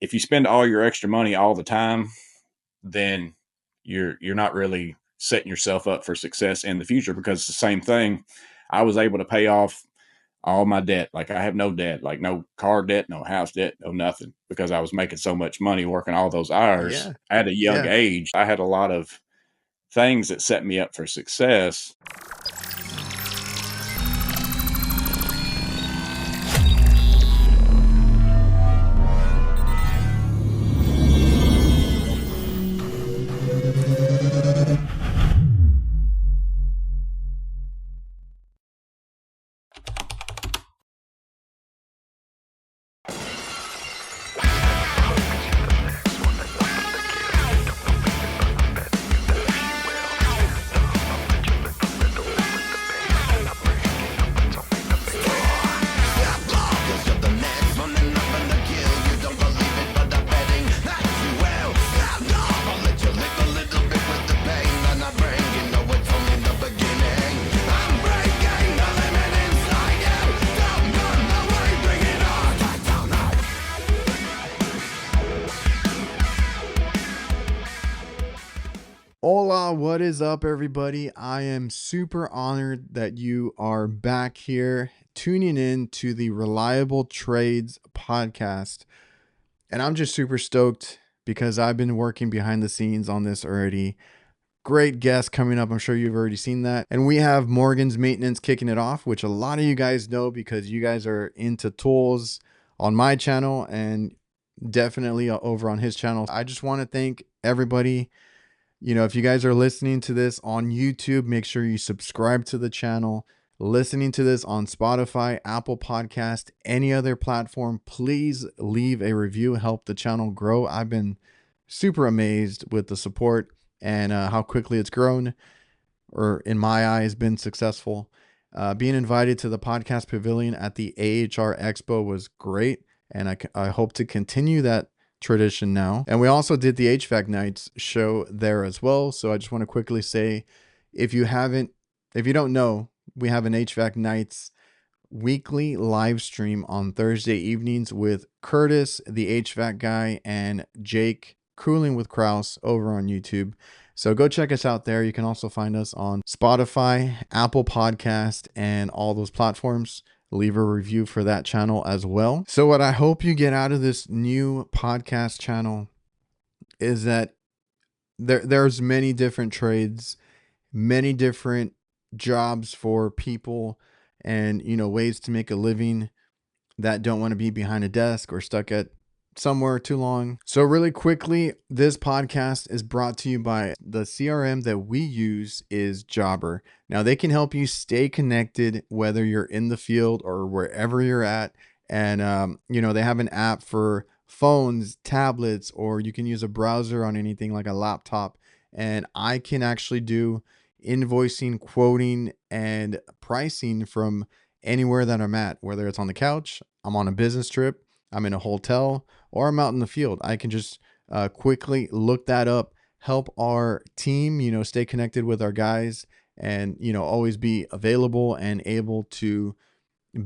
if you spend all your extra money all the time, then you're not really setting yourself up for success in the future, because it's the same thing. I was able to pay off all my debt. Like, I have no debt, like no car debt, no house debt, no nothing, because I was making so much money working all those hours Yeah. at a young Yeah. age. I had a lot of things that set me up for success. Hola, what is up, everybody? I am super honored that you are back here tuning in to the Reliable Trades podcast. And I'm just super stoked because I've been working behind the scenes on this already. Great guest coming up. I'm sure you've already seen that. And we have Morgan's Maintenance kicking it off, which a lot of you guys know because you guys are into tools on my channel and definitely over on his channel. I just want to thank everybody. If you guys are listening to this on YouTube, make sure you subscribe to the channel. Listening to this on Spotify, Apple Podcast, any other platform, please leave a review, help the channel grow. I've been super amazed with the support and how quickly it's grown, or in my eyes, been successful. Being invited to the podcast pavilion at the AHR Expo was great, and I hope to continue that tradition now. And we also did the HVAC nights show there as well. So I just want to quickly say, if you don't know, we have an HVAC nights weekly live stream on Thursday evenings with Curtis, the HVAC guy, and Jake, Cooling with Kraus, over on YouTube. So go check us out there. You can also find us on Spotify, Apple Podcast, and all those platforms. Leave a review for that channel as well. So what I hope you get out of this new podcast channel is that there's many different trades, many different jobs for people, and ways to make a living that don't want to be behind a desk or stuck at somewhere too long. So really quickly, this podcast is brought to you by the CRM that we use is Jobber. Now they can help you stay connected whether you're in the field or wherever you're at. And, they have an app for phones, tablets, or you can use a browser on anything like a laptop. And I can actually do invoicing, quoting, and pricing from anywhere that I'm at, whether it's on the couch, I'm on a business trip, I'm in a hotel, or I'm out in the field. I can just quickly look that up, help our team, stay connected with our guys, and, always be available and able to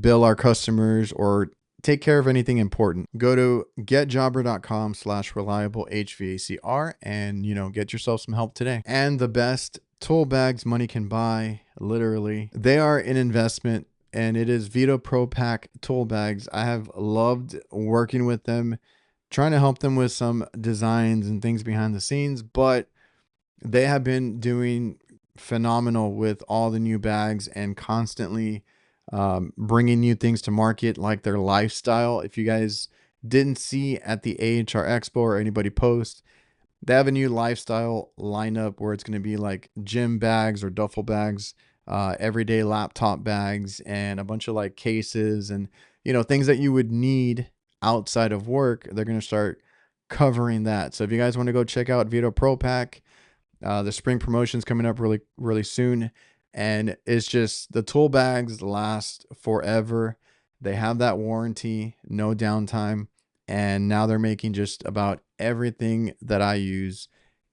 bill our customers or take care of anything important. Go to getjobber.com/reliable HVACR and, get yourself some help today. And the best tool bags money can buy, literally. They are an investment, and it is VETO Pro Pack tool bags. I have loved working with them, trying to help them with some designs and things behind the scenes, but they have been doing phenomenal with all the new bags and constantly bringing new things to market, like their lifestyle. If you guys didn't see at the AHR Expo or anybody post, they have a new lifestyle lineup where it's going to be like gym bags or duffel bags, everyday laptop bags, and a bunch of like cases and things that you would need outside of work. They're going to start covering that. So if you guys want to go check out VETO Pro Pack, the spring promotion's coming up really, really soon. And it's just, the tool bags last forever. They have that warranty, no downtime. And now they're making just about everything that I use,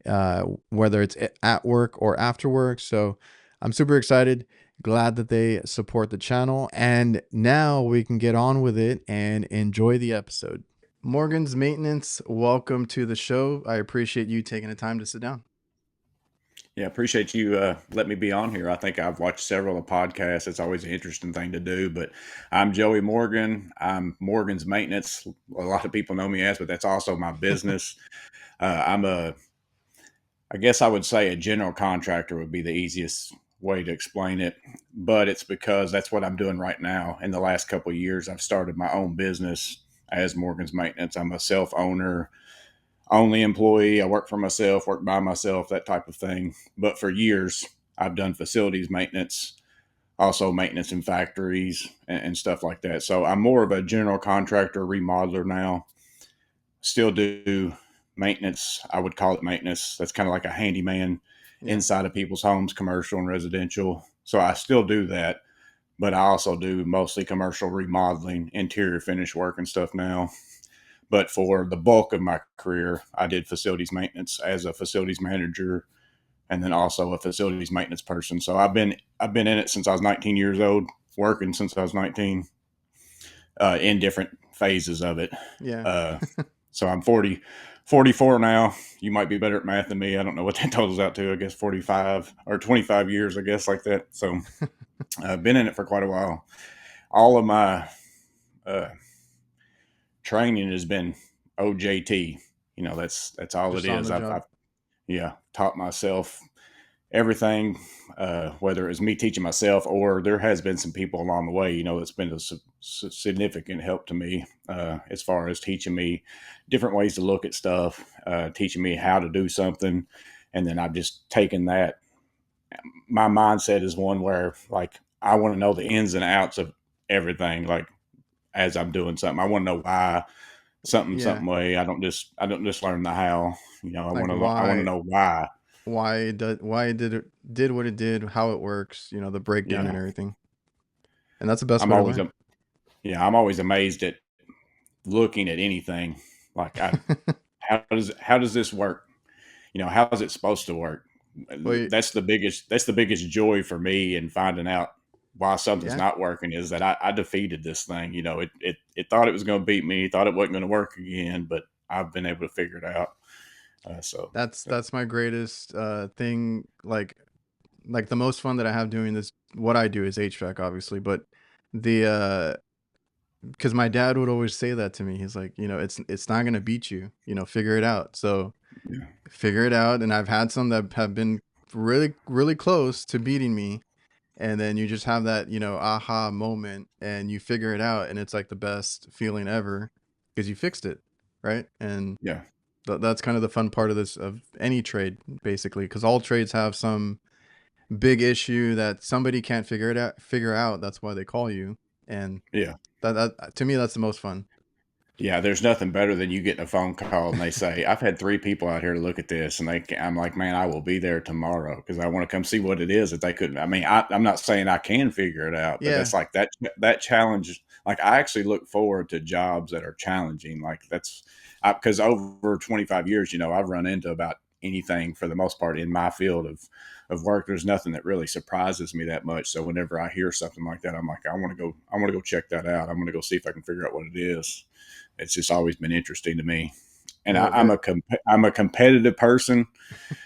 whether it's at work or after work. So I'm super excited, glad that they support the channel. And now we can get on with it and enjoy the episode. Morgan's Maintenance, welcome to the show. I appreciate you taking the time to sit down. Yeah, appreciate you letting me be on here. I think I've watched several of the podcasts. It's always an interesting thing to do. But I'm Joey Morgan. I'm Morgan's Maintenance. A lot of people know me as, but that's also my business. I'm I guess I would say a general contractor would be the easiest way to explain it. But it's because that's what I'm doing right now. In the last couple of years, I've started my own business as Morgan's Maintenance. I'm a self owner only employee. I work for myself, work by myself, that type of thing. But for years, I've done facilities maintenance, also maintenance in factories and stuff like that. So I'm more of a general contractor, remodeler now. Still do maintenance. I would call it maintenance. That's kind of like a handyman Yeah. inside of people's homes, commercial and residential. So I still do that, but I also do mostly commercial remodeling, interior finish work and stuff now. But for the bulk of my career, I did facilities maintenance as a facilities manager and then also a facilities maintenance person. So I've been in it since I was 19 years old, working since I was 19, in different phases of it. Yeah. Uh, so I'm 44 now. You might be better at math than me. I don't know what that totals out to. I guess 45 or 25 years, I guess, like that. So I've been in it for quite a while. All of my uh, training has been OJT. That's all it Just on is. the job. Yeah, taught myself everything, whether it was me teaching myself or there has been some people along the way. That's been a significant help to me, as far as teaching me different ways to look at stuff, teaching me how to do something, and then I've just taken that. My mindset is one where like I want to know the ins and outs of everything. Like as I'm doing something, I want to know why Yeah. something way. I don't just learn the how. Like I want to know why. why did it did what it did, how it works, the breakdown and Yeah, everything. And that's the best I'm way to always learn. a yeah, I'm always amazed at looking at anything. Like how does this work? How is it supposed to work? Wait, That's the biggest joy for me in finding out why something's yeah. not working is that I defeated this thing. It thought it was going to beat me, thought it wasn't going to work again, but I've been able to figure it out. So That's my greatest thing, like the most fun that I have doing this. What I do is HVAC obviously, but the because my dad would always say that to me. He's like, it's not gonna beat you. Figure it out. So yeah, figure it out. And I've had some that have been really, really close to beating me. And then you just have that, aha moment and you figure it out. And it's like the best feeling ever because you fixed it. Right. And yeah, that's kind of the fun part of this, of any trade, basically, because all trades have some big issue that somebody can't figure out. That's why they call you. And yeah. that to me, that's the most fun. Yeah, there's nothing better than you getting a phone call and they say, "I've had 3 people out here to look at this," and I'm like, "Man, I will be there tomorrow because I want to come see what it is that they couldn't." I mean, I'm not saying I can figure it out, but Yeah. that's like that challenge. Like I actually look forward to jobs that are challenging. Like that's because over 25 years, I've run into about anything for the most part in my field of work. There's nothing that really surprises me that much. So whenever I hear something like that, I'm like, I want to go check that out. I'm going to go see if I can figure out what it is. It's just always been interesting to me. And Well, I'm a competitive person,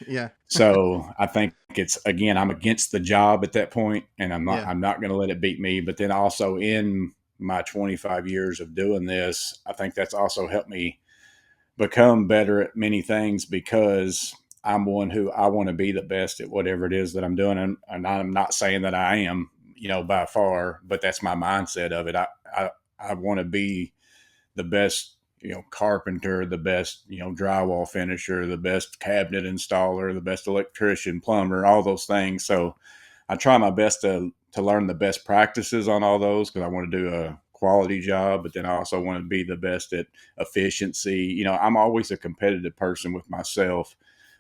yeah. so I think it's again I'm against the job at that point, and Yeah. I'm not going to let it beat me. But then also in my 25 years of doing this, I think that's also helped me become better at many things because I'm one who I want to be the best at whatever it is that I'm doing, and I'm not saying that I am, by far, but that's my mindset of it. I want to be the best carpenter, the best drywall finisher, the best cabinet installer, the best electrician, plumber, all those things. So I try my best to learn the best practices on all those because I want to do a quality job, but then I also want to be the best at efficiency. I'm always a competitive person with myself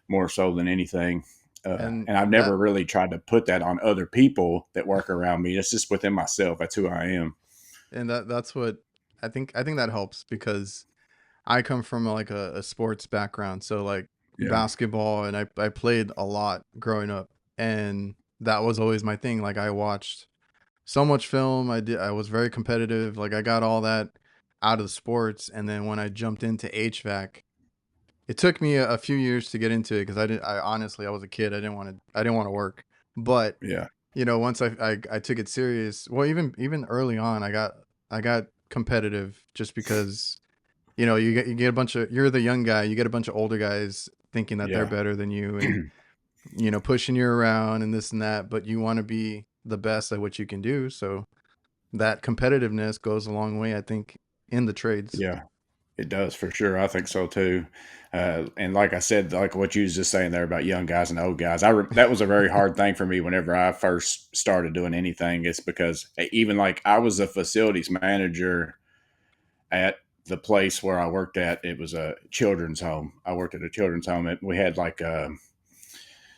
more so than anything. And And I've never really tried to put that on other people that work around me. It's just within myself. That's who I am. that's what I think that helps because I come from like a sports background. So like Yeah. basketball, and I played a lot growing up, and that was always my thing. Like I watched so much film. I was very competitive. Like I got all that. out of the sports, and then when I jumped into HVAC, it took me a few years to get into it because I honestly, I was a kid. I didn't want to work. But Yeah. once I took it serious, well, even early on, I got competitive just because you get a bunch of, you're the young guy, you get a bunch of older guys thinking that they're Yeah. better than you, and pushing you around and this and that, but you want to be the best at what you can do. So that competitiveness goes a long way, I think, in the trades. Yeah. It does for sure. I think so too. And like I said, like what you was just saying there about young guys and old guys, that was a very hard thing for me whenever I first started doing anything. It's because even like I was a facilities manager at the place where I worked at. It was a children's home. I worked at a children's home. We had like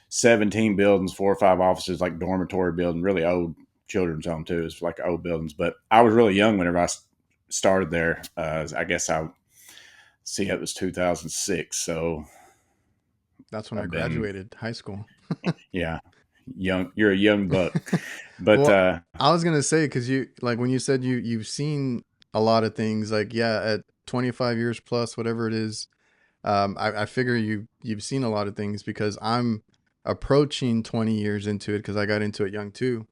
17 buildings, 4 or 5 offices, like dormitory building, really old children's home too. It's like old buildings. But I was really young whenever I started there. I guess I see it was 2006. So That's when I I've been, graduated high school. yeah, young. You're a young buck. But Well, I was gonna say, because you, like, when you said you've seen a lot of things, like, yeah, at 25 years plus, whatever it is, I figure you've seen a lot of things because I'm approaching 20 years into it because I got into it young too.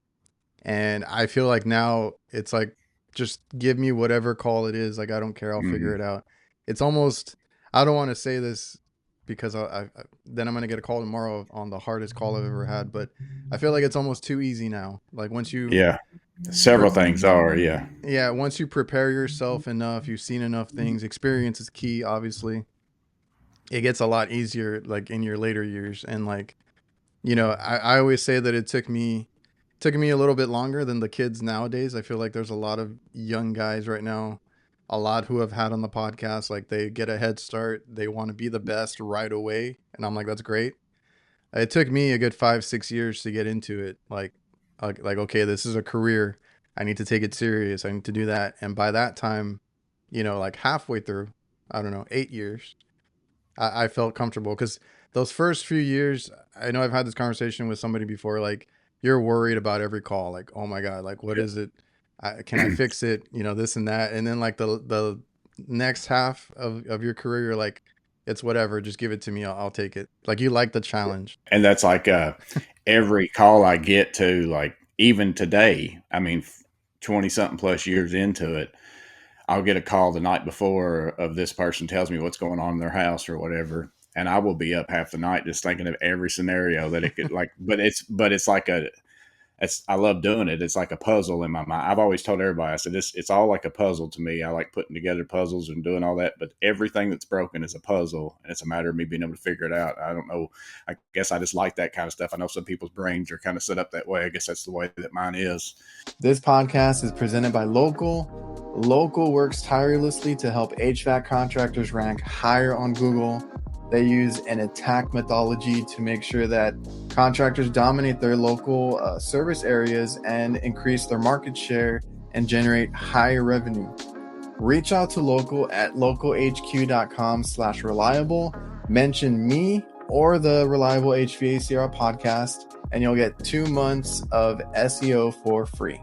And I feel like now it's like, just give me whatever call it is. Like, I don't care. I'll figure mhm, it out. It's almost, I don't want to say this because then I'm going to get a call tomorrow on the hardest call I've ever had. But I feel like it's almost too easy now. Like, yeah, several things are. Yeah. yeah, once you prepare yourself enough, you've seen enough things, experience is key, obviously. It gets a lot easier, like, in your later years. And, like, I always say that it took me a little bit longer than the kids nowadays. I feel like there's a lot of young guys right now, a lot who have had on the podcast, like, they get a head start, they want to be the best right away, and I'm like, that's great. It took me a good 5 6 years to get into it. Like, okay, this is a career. I need to take it serious. I need to do that. And by that time, like halfway through, I don't know, 8 years, I felt comfortable because those first few years, I know I've had this conversation with somebody before. Like, you're worried about every call. Like, oh my god, like, what is it? Can I fix it? This and that. And then, like, the next half of your career, you're like, it's whatever. Just give it to me. I'll take it. Like, you like the challenge. And that's like every call I get to, like even today. I mean, 20 something plus years into it, I'll get a call the night before of this person tells me what's going on in their house or whatever, and I will be up half the night just thinking of every scenario that it could like. But it's like I love doing it. It's like a puzzle in my mind. I've always told everybody, I said, it's all like a puzzle to me. I like putting together puzzles and doing all that, but everything that's broken is a puzzle, and it's a matter of me being able to figure it out. I don't know. I guess I just like that kind of stuff. I know some people's brains are kind of set up that way. I guess that's the way that mine is. This podcast is presented by Local. Local works tirelessly to help HVAC contractors rank higher on Google. They use an attack methodology to make sure that contractors dominate their local service areas and increase their market share and generate higher revenue. Reach out to Local at localhq.com/reliable. Mention me or the Reliable HVACR podcast, and you'll get 2 months of SEO for free.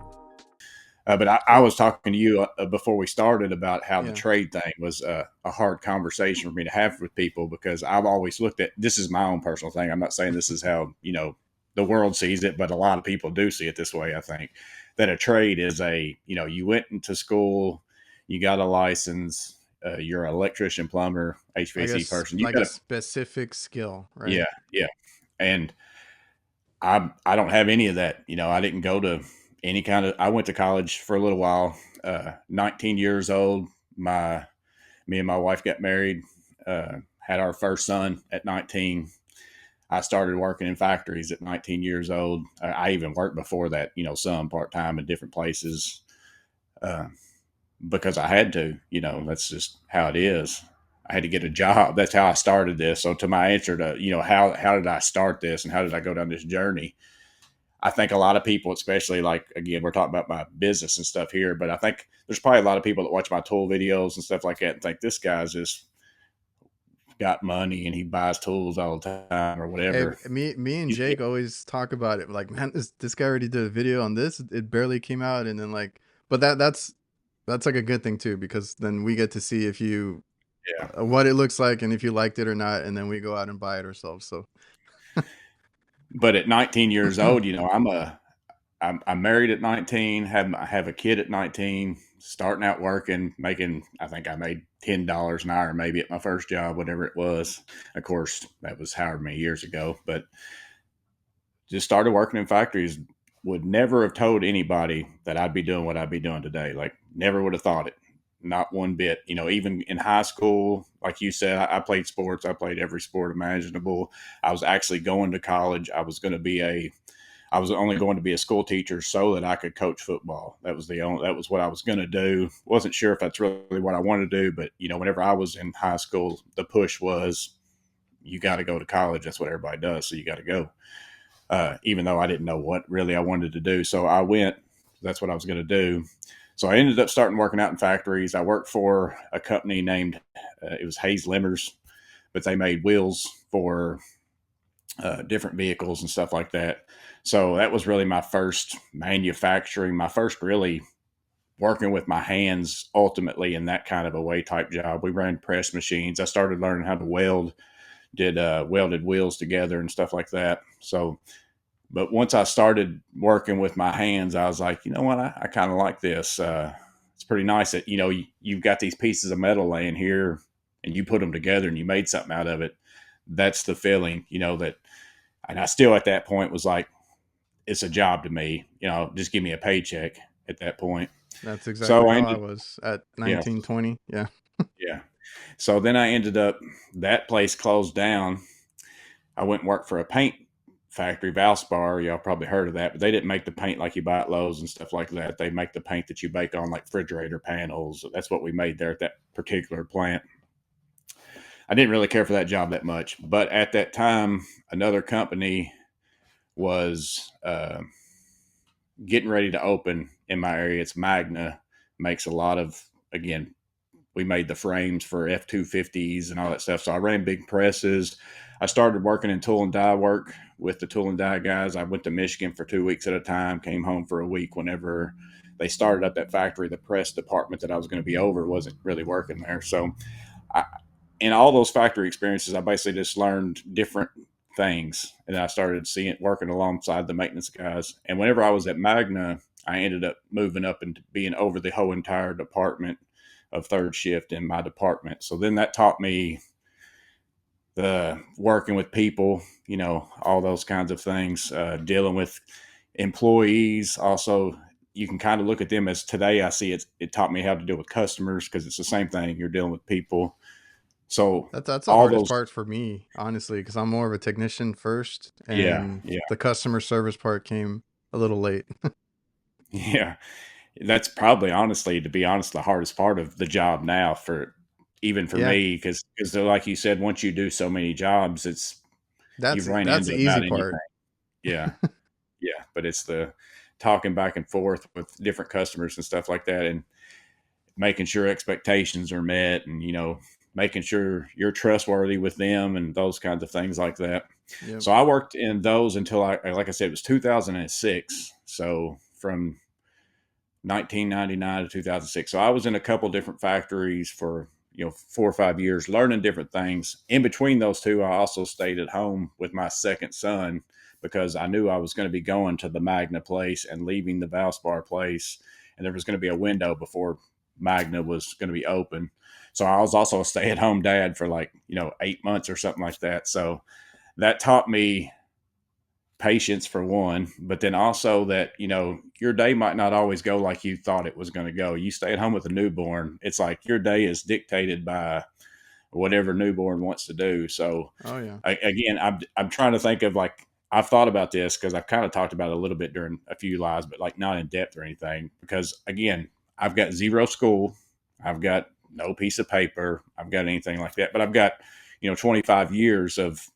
But I was talking to you before we started about how the Yeah. trade thing was a hard conversation for me to have with people, because I've always looked at this is my own personal thing. I'm not saying this is how the world sees it, but a lot of people do see it this way. I think that a trade is you went into school, you got a license, you're an electrician, plumber, I HVAC guess person. You like got a to specific skill, right? yeah, yeah, and I don't have any of that. I didn't go to any kind of. I went to college for a little while. 19 years old. Me and my wife got married. Had our first son at 19. I started working in factories at 19 years old. I even worked before that. Some part time in different places uh, because I had to. That's just how it is. I had to get a job. That's how I started this. So to my answer to how did I start this and how did I go down this journey? I think a lot of people, especially like, again, we're talking about my business and stuff here, but I think there's probably a lot of people that watch my tool videos and stuff like that and think this guy's just got money and he buys tools all the time or Hey, whatever. me and Jake always talk about it. Like, man, this guy already did a video on this. It barely came out, and then, like, but that's That's like a good thing too, because then we get to see if you Yeah. what it looks like and if you liked it or not, and then we go out and buy it ourselves. So But at 19 years old, I'm married at 19, I have a kid at 19, starting out working, making, I think I made $10 an hour maybe at my first job, whatever it was. Of course, that was however many years ago, but just started working in factories. Would never have told anybody that I'd be doing what I'd be doing today. Like, never would have thought it. Not one bit. Even in high school, like you said, I played sports. I played every sport imaginable. I was actually going to college. I was only going to be a school teacher so that I could coach football. That was what I was going to do. Wasn't sure if that's really what I wanted to do, but whenever I was in high school, the push was you got to go to college. That's what everybody does. So you got to go. Even though I didn't know what really I wanted to do. So I went, that's what I was going to do. So I ended up starting working out in factories. I worked for a company named, it was Hayes Limbers, but they made wheels for different vehicles and stuff like that. So that was really my first manufacturing, my first really working with my hands ultimately in that kind of a way type job. We ran press machines. I started learning how to weld, did welded wheels together and stuff like that. So, but once I started working with my hands, I was like, you know what, I kind of like this. It's pretty nice that, you've got these pieces of metal laying here and you put them together and you made something out of it. That's the feeling, that, and I still at that point was like, it's a job to me, just give me a paycheck at that point. that's exactly So I how I ended, was at yeah, 19, 20. Yeah. yeah. So then I ended up, that place closed down. I went and worked for a paint factory, Valspar. Y'all probably heard of that, but they didn't make the paint like you buy at Lowe's and stuff like that. They make the paint that you bake on, like refrigerator panels. That's what we made there at that particular plant. I didn't really care for that job that much, but at that time, another company was getting ready to open in my area. It's Magna, makes a lot of, again, we made the frames for F-250s and all that stuff. So I ran big presses. I started working in tool and die work with the tool and die guys. I went to Michigan for 2 weeks at a time, came home for a week whenever they started up that factory. The press department that I was going to be over wasn't really working there. So I, in all those factory experiences, I basically just learned different things. And I started seeing it working alongside the maintenance guys. And whenever I was at Magna, I ended up moving up and being over the whole entire department of third shift in my department. So then that taught me the working with people, all those kinds of things, dealing with employees. Also, you can kind of look at them as today I see it. It taught me how to deal with customers because it's the same thing. You're dealing with people. So That's the all hardest those, part for me, honestly, because I'm more of a technician first, yeah, and yeah, the customer service part came a little late. yeah. That's probably, honestly, to be honest, the hardest part of the job now for even for Yeah, me, because like you said, once you do so many jobs, it's that's you've ran that's into the easy about anything. part. Yeah, yeah. But it's the talking back and forth with different customers and stuff like that, and making sure expectations are met, and making sure you're trustworthy with them, and those kinds of things like that. Yep. So I worked in those until like I said, it was 2006. So from 1999 to 2006. So I was in a couple different factories for 4 or 5 years, learning different things. In between those two, I also stayed at home with my second son because I knew I was going to be going to the Magna place and leaving the Valspar place, and there was going to be a window before Magna was going to be open. So I was also a stay-at-home dad for 8 months or something like that. So that taught me patience for one, but then also that your day might not always go like you thought it was going to go. You stay at home with a newborn, it's like your day is dictated by whatever newborn wants to do. So Oh yeah. again, I'm trying to think of, like, I've thought about this because I've kind of talked about it a little bit during a few lives, but like not in depth or anything, because again, I've got zero school, I've got no piece of paper, I've got anything like that, but I've got 25 years of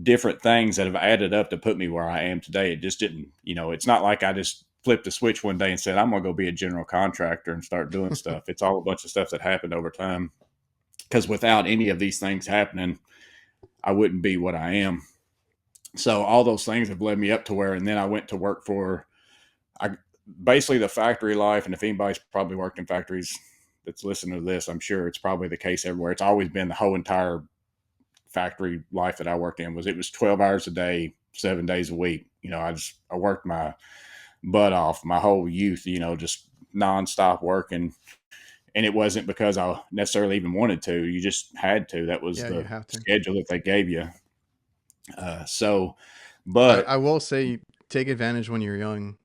different things that have added up to put me where I am today. It just didn't, it's not like I just flipped a switch one day and said, I'm going to go be a general contractor and start doing stuff. It's all a bunch of stuff that happened over time. Because without any of these things happening, I wouldn't be what I am. So all those things have led me up to where, and then I went to work for, I, basically the factory life, and if anybody's probably worked in factories that's listening to this, I'm sure it's probably the case everywhere. It's always been the whole entire factory life that I worked in it was 12 hours a day, 7 days a week. I worked my butt off my whole youth, just nonstop working. And it wasn't because I necessarily even wanted to. You just had to. That was Yeah, you the have to. schedule that they gave you. So, I, but I will say take advantage when you're young.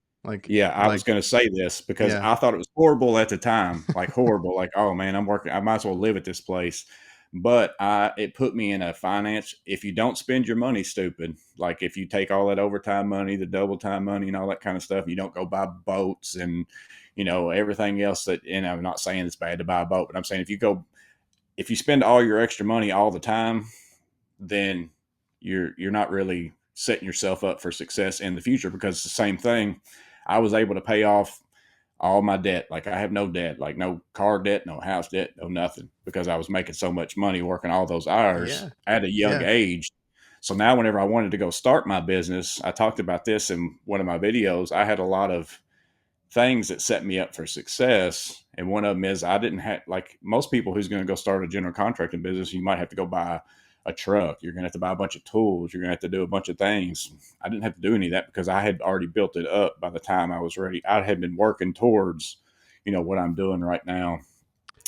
yeah, I was Like going to say this because yeah. I thought it was horrible at the time, like horrible, like, oh man, I'm working, I might as well live at this place. But it put me in a finance. If you don't spend your money stupid, like if you take all that overtime money, the double time money, and all that kind of stuff, you don't go buy boats and everything else that. And I'm not saying it's bad to buy a boat, but I'm saying if you spend all your extra money all the time, then you're not really setting yourself up for success in the future, because it's the same thing. I was able to pay off all my debt. Like I have no debt, like no car debt, no house debt, no nothing, because I was making so much money working all those hours Yeah. at a young Yeah. age. So now whenever I wanted to go start my business, I talked about this in one of my videos. I had a lot of things that set me up for success. And one of them is I didn't have, like most people who's going to go start a general contracting business, you might have to go buy a truck. You're going to have to buy a bunch of tools. You're going to have to do a bunch of things. I didn't have to do any of that because I had already built it up by the time I was ready. I had been working towards, what I'm doing right now.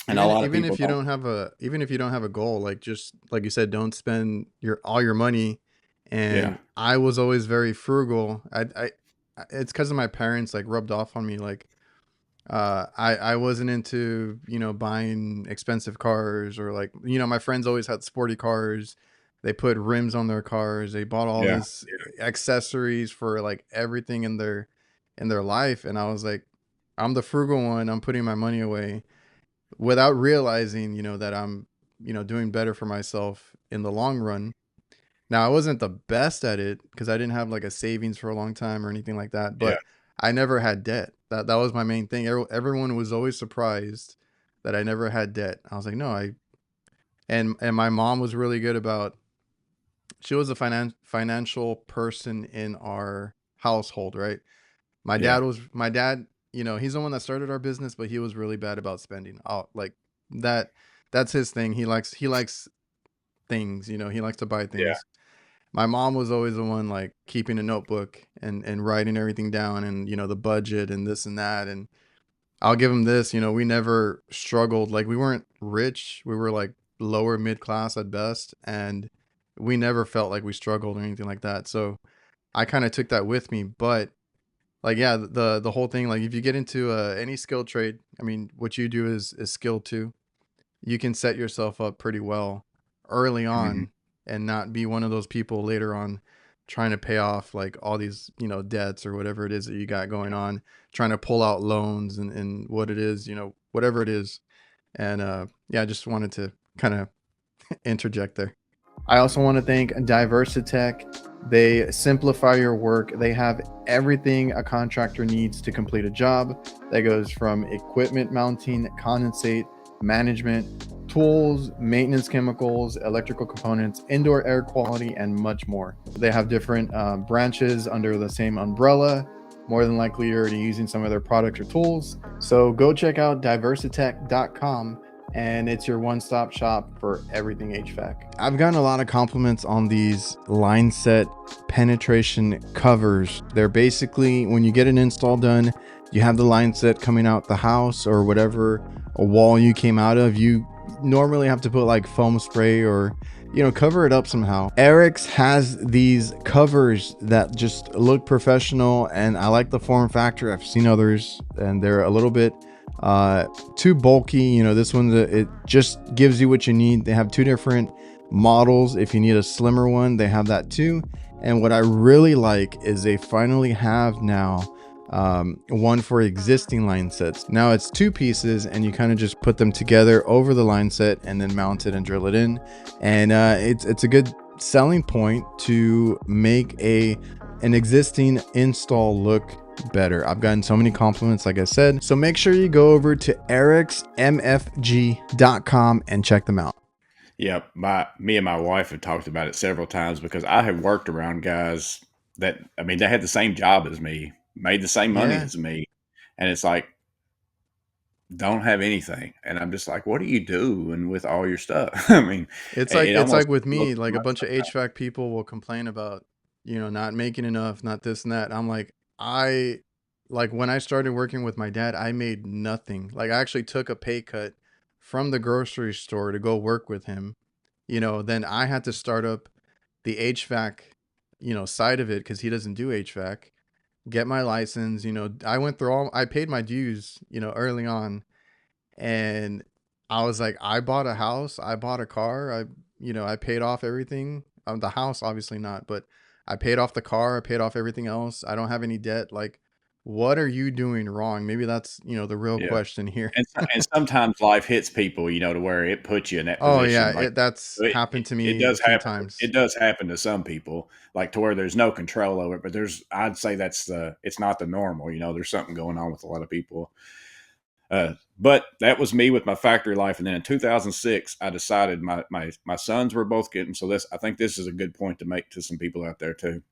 And a Even lot of even people if you don't. don't have a even if you don't have a goal, like just like you said, don't spend your all your money. Yeah. And I was always very frugal. It's because of my parents like rubbed off on me. Like I wasn't into buying expensive cars, or like my friends always had sporty cars. They put rims on their cars. They bought all Yeah. this accessories for like everything in their life, and I was like, I'm the frugal one. I'm putting my money away without realizing, that I'm, doing better for myself in the long run. Now, I wasn't the best at it because I didn't have like a savings for a long time or anything like that, Yeah. but I never had debt. That was my main thing. Everyone was always surprised that I never had debt. I was like, no, and my mom was really good about. She was a financial person in our household, right? Yeah. My dad, he's the one that started our business, but he was really bad about spending. Like that that's his thing. He likes things, he likes to buy Yeah. things. My mom was always the one like keeping a notebook and writing everything down, and the budget and this and that. And I'll give him this, we never struggled. Like we weren't rich. We were like lower mid class at best, and we never felt like we struggled or anything like that. So I kind of took that with me. But like yeah, the whole thing, like if you get into any skilled trade, I mean what you do is skill too. You can set yourself up pretty well early Hmm. on and not be one of those people later on trying to pay off like all these debts or whatever it is that you got going on, trying to pull out loans and what it is, whatever it is. And yeah, I just wanted to kind of interject there. I also want to thank Diversitech. They simplify your work. They have everything a contractor needs to complete a job. That goes from equipment mounting, condensate, management, tools, maintenance chemicals, electrical components, indoor air quality, and much more. They have different branches under the same umbrella. More than likely, you're already using some of their products or tools. So go check out diversitech.com, and it's your one-stop shop for everything HVAC. I've gotten a lot of compliments on these line set penetration covers. They're basically, when you get an install done, you have the line set coming out the house or whatever a wall you came out of. You normally have to put like foam spray or cover it up somehow. AIREX has these covers that just look professional, and I like the form factor. I've seen others and they're a little bit too bulky. This one, it just gives you what you need. They have two different models. If you need a slimmer one, they have that too. And what I really like is they finally have now one for existing line sets. Now it's two pieces, and you kind of just put them together over the line set and then mount it and drill it in. And it's a good selling point to make an existing install look better. I've gotten so many compliments, like I said. So make sure you go over to airexmfg.com and check them out. Yeah. Me and my wife have talked about it several times because I have worked around guys that, I mean, they had the same job as me, made the same money Yeah. as me. And it's like, don't have anything. And I'm just like, what are you doing with all your stuff? I mean, it It's like almost with looks me, too like a much bunch of sometimes. HVAC people will complain about, not making enough, not this and that. I'm like, I like when I started working with my dad, I made nothing. Like I actually took a pay cut from the grocery store to go work with him. Then I had to start up the HVAC, side of it because he doesn't do HVAC. Get my license, I went through I paid my dues, early on, and I was like, I bought a house, I bought a car, I paid off everything. The house, obviously not, but I paid off the car, I paid off everything else. I don't have any debt. Like, what are you doing wrong? Maybe that's the real Yeah. question here. And sometimes life hits people, to where it puts you in that Oh yeah, position. Like that's happened to it me a does few happen. times. It does happen to some people, like to where there's no control over it. But I'd say it's not the normal. There's something going on with a lot of people. But that was me with my factory life. And then in 2006, I decided my sons were both getting. So I think this is a good point to make to some people out there too.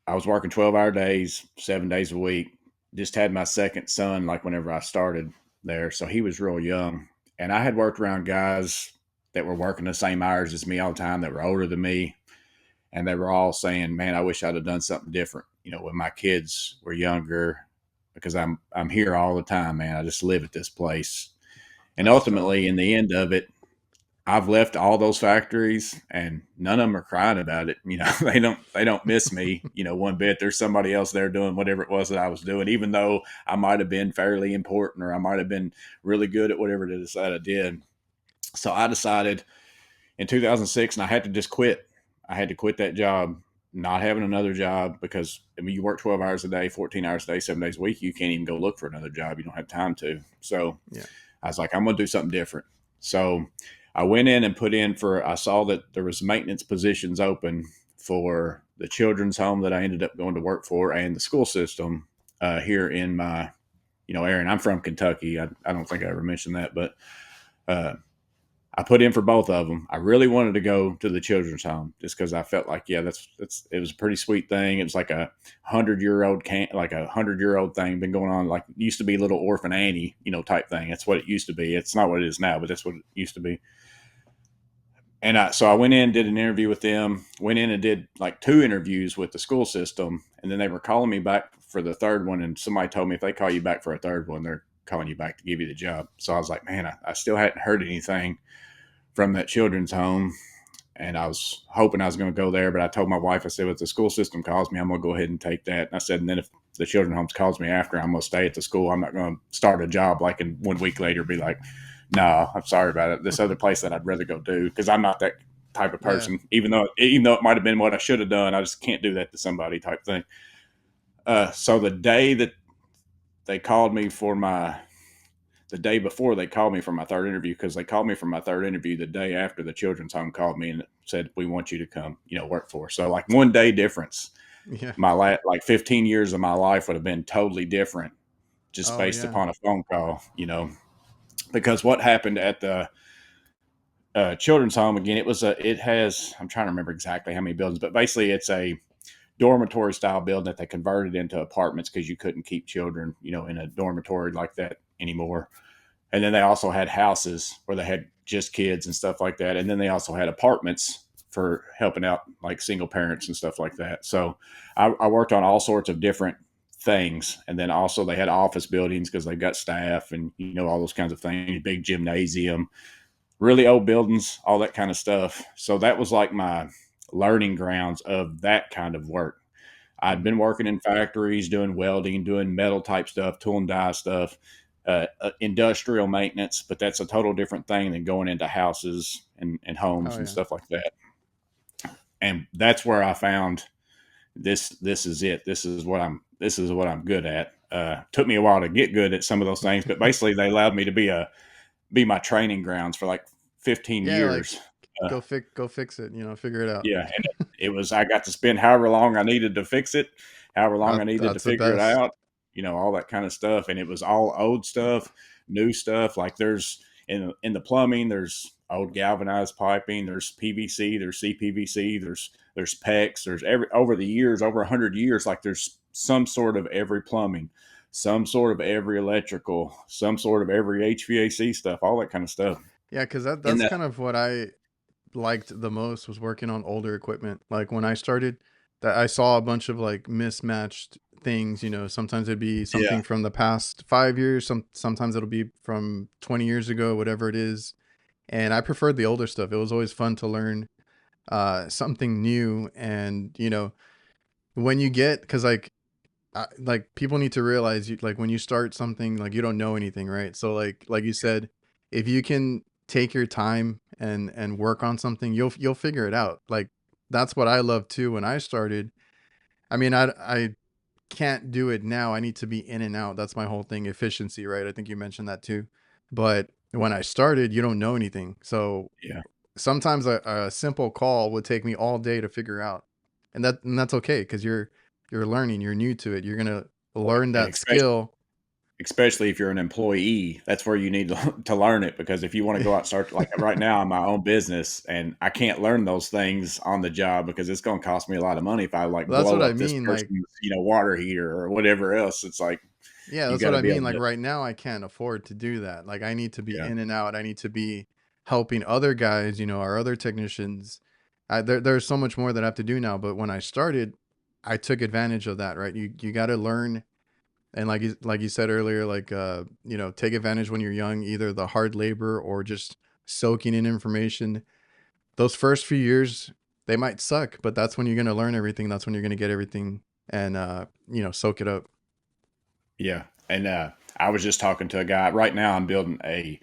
I was working 12-hour days, 7 days a week. Just had my second son, like whenever I started there. So he was real young. And I had worked around guys that were working the same hours as me all the time, that were older than me. And they were all saying, man, I wish I'd have done something different, when my kids were younger, because I'm here all the time, man. I just live at this place. And That's tough. ultimately, in the end of it, I've left all those factories and none of them are crying about it. They don't miss me, one bit. There's somebody else there doing whatever it was that I was doing, even though I might have been fairly important, or I might have been really good at whatever it is that I did. So I decided in 2006, and I had to just quit. I had to quit that job, not having another job, because I mean, you work 12 hours a day, 14 hours a day, 7 days a week. You can't even go look for another job. You don't have time to. So Yeah. I was like, I'm going to do something different. So I went in and I saw that there was maintenance positions open for the children's home that I ended up going to work for, and the school system here in my, area. And I'm from Kentucky. I don't think I ever mentioned that, but uh, I put in for both of them. I really wanted to go to the children's home just because I felt like, yeah, it was a pretty sweet thing. It was like a 100-year-old thing been going on. Like, it used to be Little Orphan Annie, type thing. That's what it used to be. It's not what it is now, but that's what it used to be. And so I went in, did an interview with them, went in and did like 2 interviews with the school system. And then they were calling me back for the third one. And somebody told me if they call you back for a third one, they're calling you back to give you the job. So I was like, man, I still hadn't heard anything from that children's home. And I was hoping I was going to go there. But I told my wife, I said, if the school system calls me, I'm going to go ahead and take that. And I said, and then if the children's homes calls me after, I'm going to stay at the school. I'm not going to start a job like in 1 week later be like, no, I'm sorry about it. This other place that I'd rather go do, because I'm not that type of Yeah. person. Even though it might have been what I should have done, I just can't do that to somebody type thing. So they called me for my the day before they called me for my third interview, because they called me for my third interview the day after the children's home called me and said, we want you to come, work for us. So like 1 day difference, Yeah. like 15 years of my life would have been totally different just Oh based yeah. upon a phone call, because what happened at the children's home, again, it has, I'm trying to remember exactly how many buildings, but basically it's a dormitory style building that they converted into apartments because you couldn't keep children, in a dormitory like that anymore. And then they also had houses where they had just kids and stuff like that. And then they also had apartments for helping out like single parents and stuff like that. So I worked on all sorts of different things. And then also they had office buildings because they've got staff and, all those kinds of things, big gymnasium, really old buildings, all that kind of stuff. So that was like my learning grounds of that kind of work. I'd Mhm. been working in factories, doing welding, doing metal type stuff, tool and die stuff, industrial maintenance, but that's a total different thing than going into houses and homes Oh and yeah. stuff like that. And that's where I found this. This is it. This is what I'm good at. Took me a while to get good at some of those things, but basically they allowed me to be my training grounds for like 15 Yeah, like years. Uh, go fix it, figure it out. Yeah, and I got to spend however long I needed to fix it, however long I needed to That's the figure it best. out, all that kind of stuff. And it was all old stuff, new stuff. Like there's in the plumbing, there's old galvanized piping, there's PVC, there's CPVC, there's PEX, there's every over the years, over 100 years, like there's some sort of every plumbing, some sort of every electrical, some sort of every HVAC stuff, all that kind of stuff. Yeah, because And that's that, kind of what I liked the most was working on older equipment. Like when I started, that I saw a bunch of like mismatched things. You know, sometimes it'd be yeah, something from the past 5 years. Sometimes it'll be from 20 years ago, whatever it is. And I preferred the older stuff. It was always fun to learn something new. And you know, when you get, because like people need to realize you, like when you start something, like you don't know anything, right? So like you said, if you can take your time and work on something, you'll figure it out. Like that's what I love too. When I started, I mean, I can't do it now. I need to be in and out. That's my whole thing, efficiency, right? I think you mentioned that too. But when I started, you don't know anything, so yeah, sometimes a simple call would take me all day to figure out, and that's okay because you're learning, you're new to it, you're gonna learn and that skill. especially if you're an employee, that's where you need to learn it. Because if you want to go out and start, like right now, I'm my own business, and I can't learn those things on the job because it's going to cost me a lot of money if I like That's blow what I up this mean. Like, person's water heater or whatever else. It's like yeah, you that's got what to I be mean. able Like to, right now, I can't afford to do that. Like I need to be yeah, in and out. I need to be helping other guys, you know, our other technicians. There's so much more that I have to do now. But when I started, I took advantage of that. Right, you got to learn. And like you said earlier, like you know, take advantage when you're young, either the hard labor or just soaking in information. Those first few years, they might suck, but that's when you're gonna learn everything. That's when you're gonna get everything and you know, soak it up. yeah. And I was just talking to a guy right now. I'm building a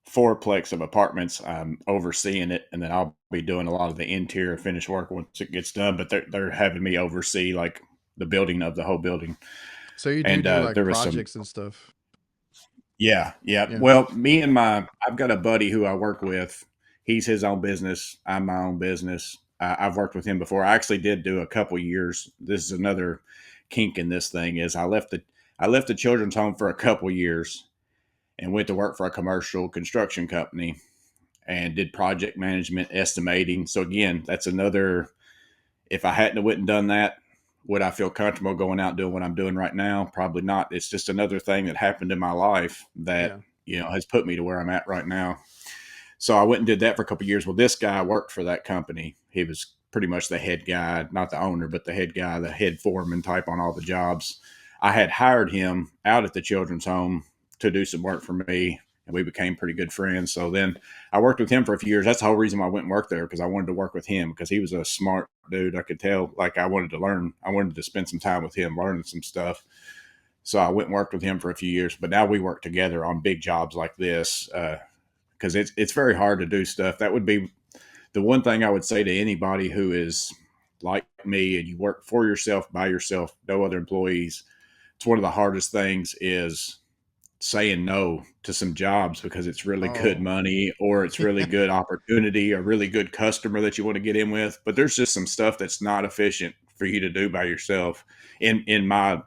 fourplex of apartments. I'm overseeing it, and then I'll be doing a lot of the interior finish work once it gets done. But they're having me oversee like the building of the whole building. So you And do like there was some, projects and stuff. yeah, yeah. Yeah. Well, I've got a buddy who I work with. He's his own business. I'm my own business. I've worked with him before. I actually did do a couple years. This is another kink in this thing is I left the children's home for a couple years and went to work for a commercial construction company and did project management estimating. So again, that's another, if I hadn't went and done that, would I feel comfortable going out doing what I'm doing right now? Probably not. It's just another thing that happened in my life that, Yeah. has put me to where I'm at right now. So I went and did that for a couple of years. Well, this guy worked for that company. He was pretty much the head guy, not the owner, but the head guy, the head foreman type on all the jobs. I had hired him out at the children's home to do some work for me, and we became pretty good friends. So then I worked with him for a few years. That's the whole reason why I went and worked there, because I wanted to work with him because he was a smart dude. I could tell, like, I wanted to learn. I wanted to spend some time with him, learning some stuff. So I went and worked with him for a few years. But now we work together on big jobs like this because it's very hard to do stuff. That would be the one thing I would say to anybody who is like me and you work for yourself, by yourself, no other employees. It's one of the hardest things is saying no to some jobs because it's really good Oh. money or it's really Yeah. good opportunity or really good customer that you want to get in with. But there's just some stuff that's not efficient for you to do by yourself. In my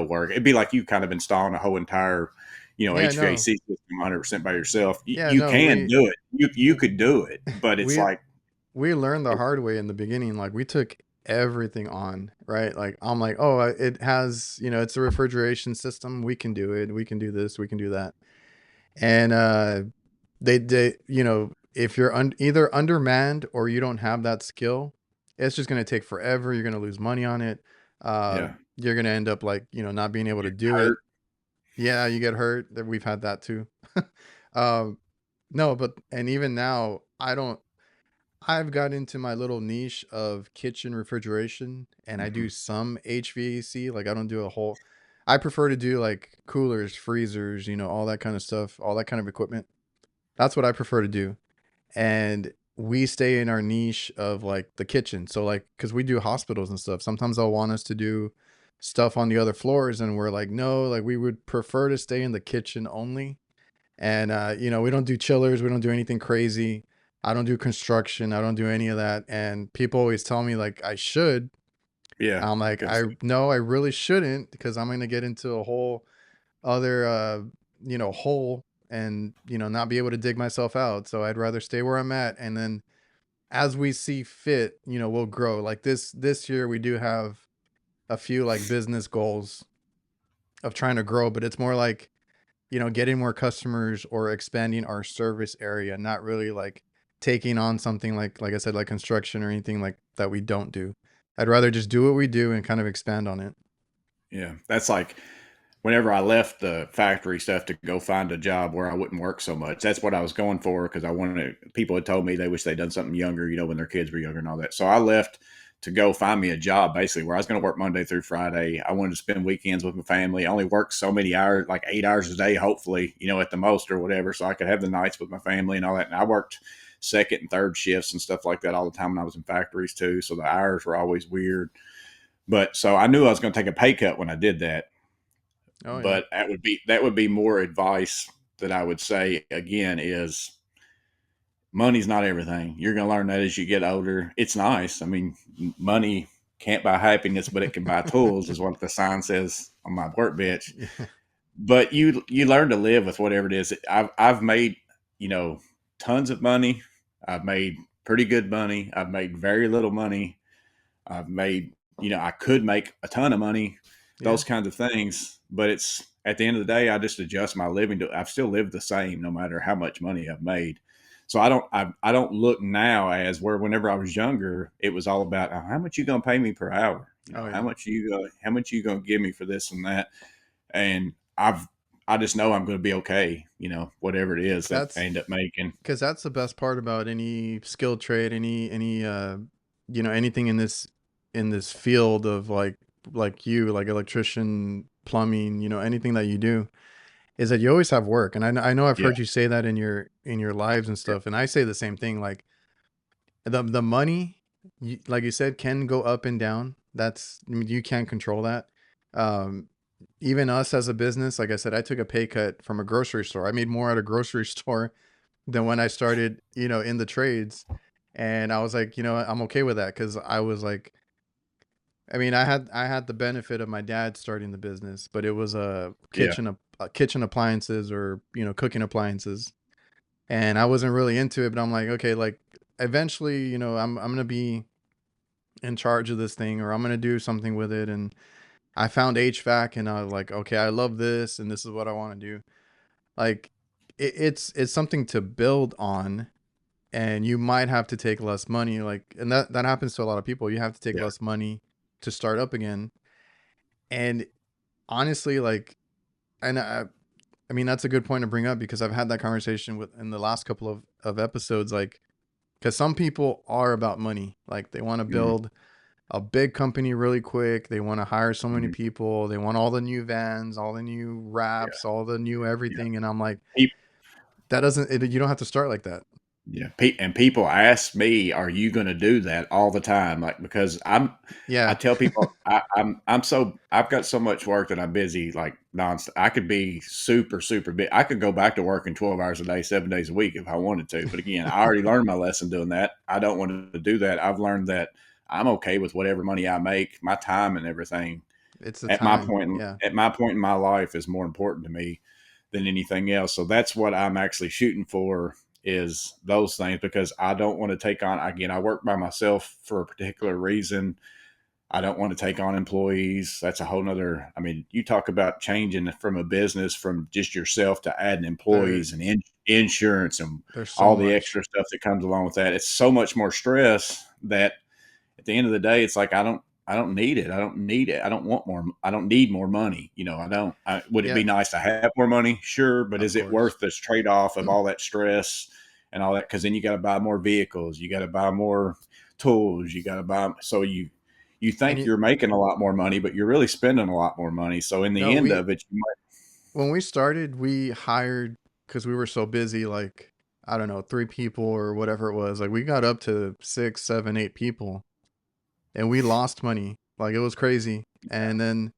work, it'd be like you kind of installing a whole entire Yeah, no. HVAC system 100% by yourself. Yeah, You no. can do it. You could do it, but it's We like we learned the hard way in the beginning. Like we took everything on, right? Like I'm like, oh, it has, you know, it's a refrigeration system. We can do it. We can do this. We can do that. And they you know, if you're either undermanned or you don't have that skill, it's just gonna take forever. You're gonna lose money on it. yeah, You're gonna end up like, you know, not being able to do it. hurt. Yeah, you get hurt. That we've had that too. um, no, but and even now, I don't. I've got into my little niche of kitchen refrigeration, and I do Mhm. some HVAC. Like I don't do a whole. I prefer to do like coolers, freezers, you know, all that kind of stuff, all that kind of equipment. That's what I prefer to do. And we stay in our niche of like the kitchen. So like, cause we do hospitals and stuff. Sometimes they'll want us to do stuff on the other floors, and we're like, no, like we would prefer to stay in the kitchen only. And you know, we don't do chillers, we don't do anything crazy. I don't do construction, I don't do any of that. And people always tell me like I should. Yeah, I'm like, because I no, I really shouldn't because I'm gonna get into a whole other you know, hole. and not be able to dig myself out. So I'd rather stay where I'm at, and then as we see fit, we'll grow. Like this year we do have a few like business goals of trying to grow, but it's more like, getting more customers or expanding our service area, not really like taking on something like I said, like construction or anything like that we don't do. I'd rather just do what we do and kind of expand on it. Yeah, that's like whenever I left the factory stuff to go find a job where I wouldn't work so much. That's what I was going for because I wanted to, people had told me they wish they'd done something younger, when their kids were younger and all that. So I left to go find me a job basically where I was going to work Monday through Friday. I wanted to spend weekends with my family. I only worked so many hours, like 8 hours a day, hopefully, at the most or whatever, so I could have the nights with my family and all that. And I worked second and third shifts and stuff like that all the time when I was in factories too. So the hours were always weird. But so I knew I was going to take a pay cut when I did that. Oh yeah. But that would be more advice that I would say again is money's not everything. You're going to learn that as you get older. It's nice. I mean, money can't buy happiness, but it can buy tools, is what the sign says on my workbench. Yeah. But you learn to live with whatever it is. I've made tons of money. I've made pretty good money. I've made very little money. I've made, I could make a ton of money, Yeah. those kinds of things. But it's at the end of the day, I just adjust my living to, I've still lived the same no matter how much money I've made. So I don't look now as where whenever I was younger, it was all about how much you going to pay me per hour? Oh How yeah. much how much you going to give me for this and that? And I just know I'm going to be okay, whatever it is that I That's end up making. because that's the best part about any skilled trade, any anything in this field of like you, like electrician, plumbing, anything that you do, is that you always have work. And I know I've Yeah. heard you say that in your lives and Yeah. stuff, and I say the same thing. Like the money, like you said, can go up and down. I mean, you can't control that. Um, Even us as a business, like I said, I took a pay cut from a grocery store. I made more at a grocery store than when I started, in the trades. And I was like, I'm okay with that because I was like, I mean, I had the benefit of my dad starting the business, but it was Yeah. a kitchen appliances or cooking appliances, and I wasn't really into it. But I'm like, okay, like eventually, I'm gonna be in charge of this thing, or I'm gonna do something with it. And I found HVAC, and I was like, okay, I love this, and this is what I want to do. Like, it's something to build on, and you might have to take less money. Like, and that happens to a lot of people. You have to take Yeah. less money to start up again. And honestly, like, and I mean, that's a good point to bring up because I've had that conversation with in the last couple of episodes. Like, because some people are about money. Like, they want to Mhm. build a big company really quick. They want to hire so many Mhm. people. They want all the new vans, all the new Yeah. wraps, all the new Yeah. everything. And I'm like, that doesn't, you don't have to start like that. Yeah, and people ask me, "Are you going to do that all the time?" Like because I Yeah. tell people I've got so much work that I'm busy like nonstop. I could be super super big. I could go back to working 12 hours a day, 7 days a week if I wanted to. But again, I already learned my lesson doing that. I don't want to do that. I've learned that I'm okay with whatever money I make. My time and everything It's the at my time. point Yeah. at my point in my life is more important to me than anything else. So that's what I'm actually shooting for is those things because I don't want to take on again, I work by myself for a particular reason. I don't want to take on employees. That's a whole nother. I mean, you talk about changing from a business from just yourself to adding There, employees and insurance and there's so all the much. extra stuff that comes along with that. It's so much more stress that at the end of the day, it's like I don't need it. I don't need it. I don't want more. I don't need more money. I don't. Would it Yeah, be nice to have more money? Sure, but of is it course. worth this trade off of all that stress and all that? Because then you got to buy more vehicles. You got to buy more tools. You got to buy. So you And think you're making a lot more money, but you're really spending a lot more money. So in the no, end we of it, you might. when we started, we hired because we were so busy, like, I don't know, 3 people or whatever it was. Like, we got up to 6, 7, 8 people, and we lost money. Like, it was crazy. And then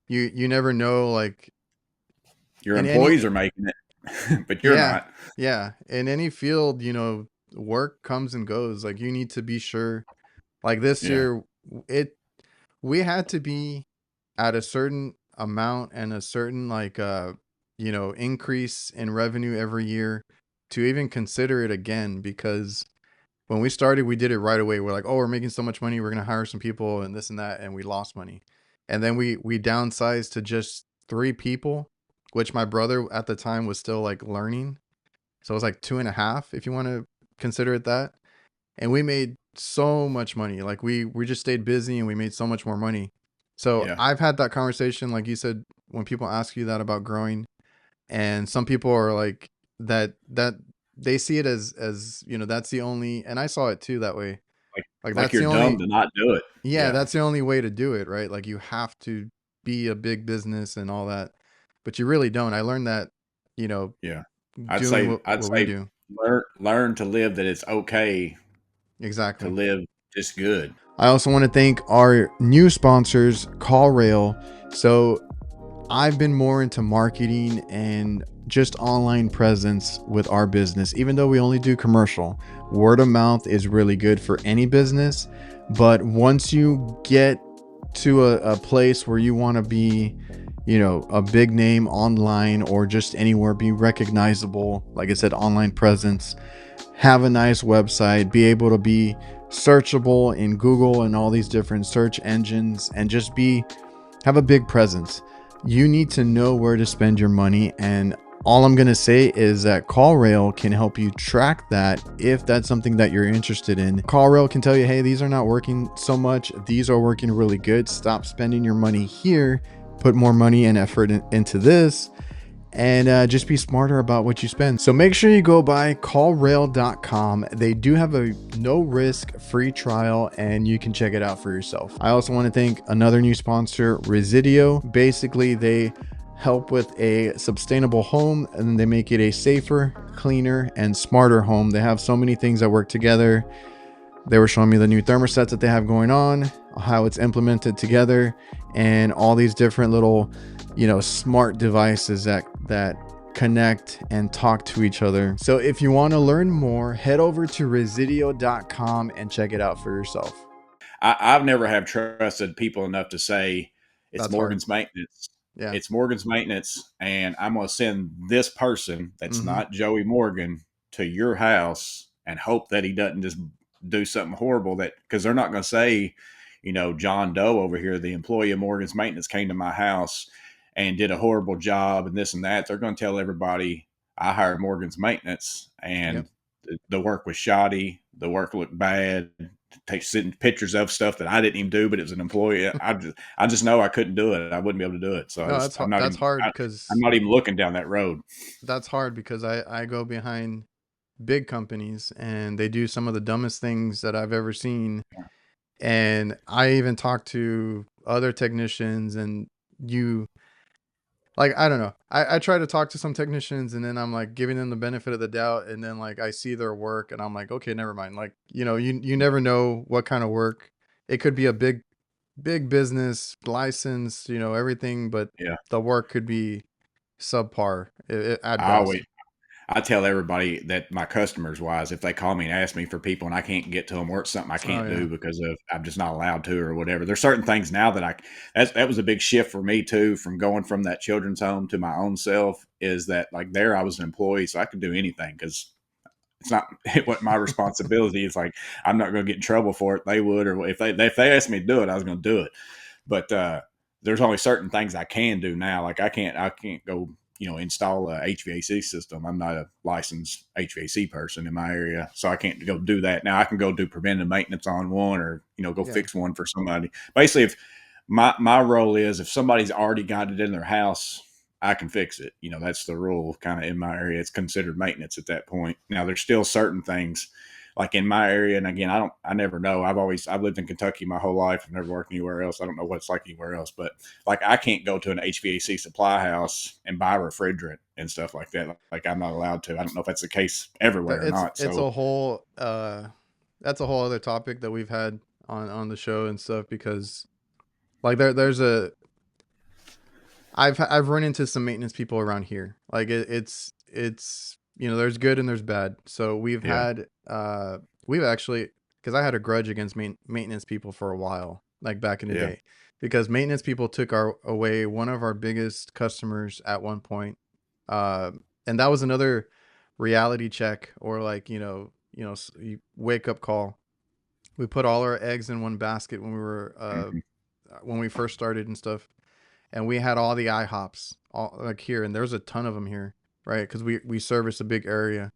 you never know, like, Your in any employees are making it, but you're yeah, not. yeah, in any field, work comes and goes. Like, you need to be sure. Like this Yeah. year, it we had to be at a certain amount and a certain like increase in revenue every year to even consider it again, because when we started, we did it right away. We're like, oh, we're making so much money, we're gonna hire some people and this and that, and we lost money. And then we downsized to just 3 people, which my brother at the time was still like learning. So it was like 2.5, if you want to consider it that. And we made so much money. Like we just stayed busy and we made so much more money. So Yeah. I've had that conversation, like you said, when people ask you that about growing, and some people are like that they see it as that's the only, and I saw it too that way. Like Like like that's you're the dumb only, to not do it. yeah, Yeah. that's the only way to do it, right? Like you have to be a big business and all that, but you really don't. I learned that, you know, Yeah. doing I'd what we say do. learn to live that it's okay to Exactly. live just good. I also want to thank our new sponsors, CallRail. So I've been more into marketing and just online presence with our business, even though we only do commercial. Word of mouth is really good for any business. But once you get to a place where you want to be, a big name online or just anywhere, be recognizable, like I said, online presence, have a nice website, be able to be searchable in Google and all these different search engines, and just have a big presence. You need to know where to spend your money. And all I'm going to say is that CallRail can help you track that if that's something that you're interested in. CallRail can tell you, hey, these are not working so much. These are working really good. Stop spending your money here. Put more money and effort into this, and just be smarter about what you spend. So make sure you go by callrail.com. They do have a no risk free trial and you can check it out for yourself. I also want to thank another new sponsor, Resideo. Basically, they help with a sustainable home and they make it a safer, cleaner, and smarter home. They have so many things that work together. They were showing me the new thermostats that they have going on, how it's implemented together, and all these different little, smart devices that connect and talk to each other. So if you want to learn more, head over to resideo.com and check it out for yourself. I've never have trusted people enough to say it's That's hard. Morgan's maintenance. Yeah. It's Morgan's maintenance, and I'm going to send this person that's Mm-hmm. not Joey Morgan to your house and hope that he doesn't just do something horrible. That because they're not going to say, John Doe over here, the employee of Morgan's maintenance, came to my house and did a horrible job and this and that. They're going to tell everybody I hired Morgan's maintenance Yep. and the work was shoddy. The work looked bad. Take sending pictures of stuff that I didn't even do, but it was an employee. I just know I couldn't do it. I wouldn't be able to do it. So No, that's hard I'm because not even looking down that road. I go behind big companies and they do some of the dumbest things that I've ever seen. And I even talked to other technicians, and you, like, I don't know. I try to talk to some technicians and then I'm like giving them the benefit of the doubt. And then like I see their work and I'm like, okay, never mind. Like, you never know what kind of work. It could be a big business license, everything, but Yeah, the work could be subpar at I best. always I tell everybody that my customers wise, if they call me and ask me for people and I can't get to them or it's something I Oh can't yeah. do because of I'm just not allowed to or whatever. There's certain things now that that was a big shift for me too, from going from that children's home to my own self. Is that like there I was an employee, so I could do anything because it's not it wasn't my responsibility. It's like I'm not going to get in trouble for it. They would, or if they asked me to do it, I was going to do it. But there's only certain things I can do now. Like I can't go install a HVAC system. I'm not a licensed HVAC person in my area, so I can't go do that. Now I can go do preventive maintenance on one, or go Yeah. fix one for somebody. Basically, if my role is if somebody's already got it in their house, I can fix it. That's the rule kind of in my area. It's considered maintenance at that point. Now there's still certain things like in my area, and again, I never know. I've lived in Kentucky my whole life. I've never worked anywhere else. I don't know what it's like anywhere else, but like I can't go to an HVAC supply house and buy refrigerant and stuff like that. Like I'm not allowed to. I don't know if that's the case But everywhere or not. it's So a whole that's a whole other topic that we've had on the show and stuff, because like there's a I've run into some maintenance people around here. Like it's there's good and there's bad. So yeah, we've actually, because I had a grudge against maintenance people for a while, like back in the yeah, day, because maintenance people took our away one of our biggest customers at one point. Uh, and that was another reality check, or like, you wake up call. We put all our eggs in one basket Mhm. when we first started and stuff, and we had all the IHOPs all like here, and there's a ton of them here, right? Because we service a big area.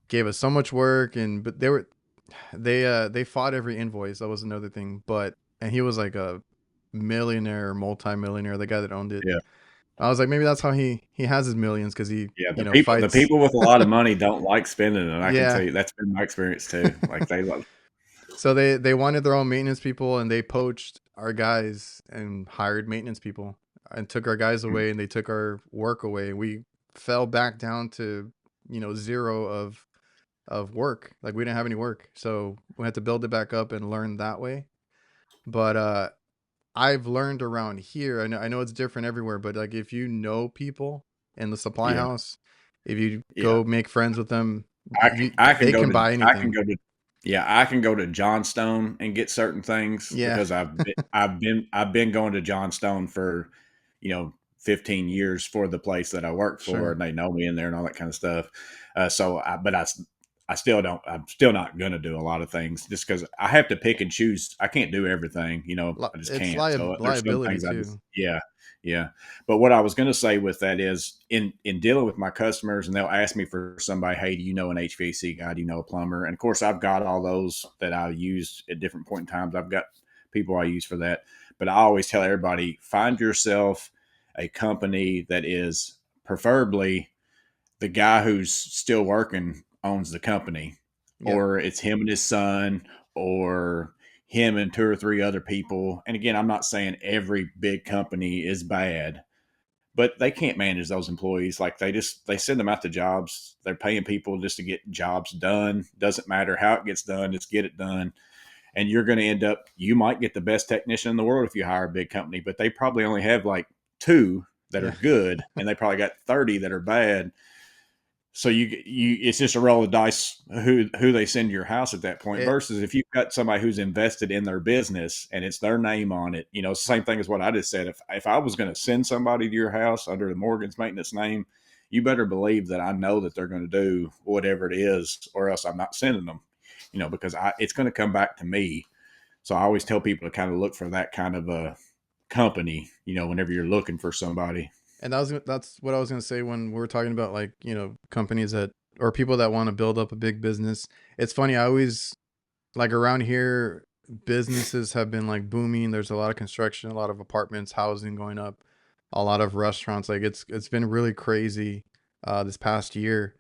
Gave us so much work, and but they fought every invoice. That was another thing. But and he was like a millionaire, multi-millionaire, the guy that owned it. Yeah. I was like, maybe that's how he has his millions, because he Yeah, the fights. people with a lot of money don't like spending it. I can tell Yeah. you that's been my experience too. Like they love. So they wanted their own maintenance people, and they poached our guys and hired maintenance people and took our guys away, and they took our work away. We fell back down to zero of work. Like, we didn't have any work, so we had to build it back up and learn that way. But I've learned around here. I know it's different everywhere, but like, if you know people in the supply Yeah, house, if you yeah. go make friends with them, I can they go can to buy I can anything. go to yeah, I can go to Johnstone and get certain things Yeah, because I've been going to Johnstone for, 15 years for the place that I work for, sure. and they know me in there and all that kind of stuff. I still don't. I'm still not going to do a lot of things just because I have to pick and choose. I can't do everything. I just It's can't. So there's some liability things I just too. yeah. Yeah. But what I was going to say with that is in dealing with my customers, and they'll ask me for somebody, hey, do you know an HVAC guy? Do you know a plumber? And of course, I've got all those that I use at different point in times. I've got people I use for that. But I always tell everybody, find yourself a company that is preferably the guy who's still working owns the company, Yep. or it's him and his son, or him and two or three other people. And again, I'm not saying every big company is bad, but they can't manage those employees. Like they send them out to jobs. They're paying people just to get jobs done. Doesn't matter how it gets done, just get it done. And you're going to end up, you might get the best technician in the world if you hire a big company, but they probably only have like two that are Yeah. good, and they probably got 30 that are bad. So it's just a roll of dice who they send to your house at that point. It Versus if you've got somebody who's invested in their business and it's their name on it, it's the same thing as what I just said. If I was going to send somebody to your house under the Morgan's maintenance name, you better believe that I know that they're going to do whatever it is, or else I'm not sending them. Because it's going to come back to me. So I always tell people to kind of look for that kind of a company. Whenever you're looking for somebody. and that's what I was gonna say when we were talking about, like, companies that, or people that want to build up a big business. It's funny. I always, like, around here, businesses have been like booming. There's a lot of construction, a lot of apartments, housing going up, a lot of restaurants. Like, it's been really crazy this past year.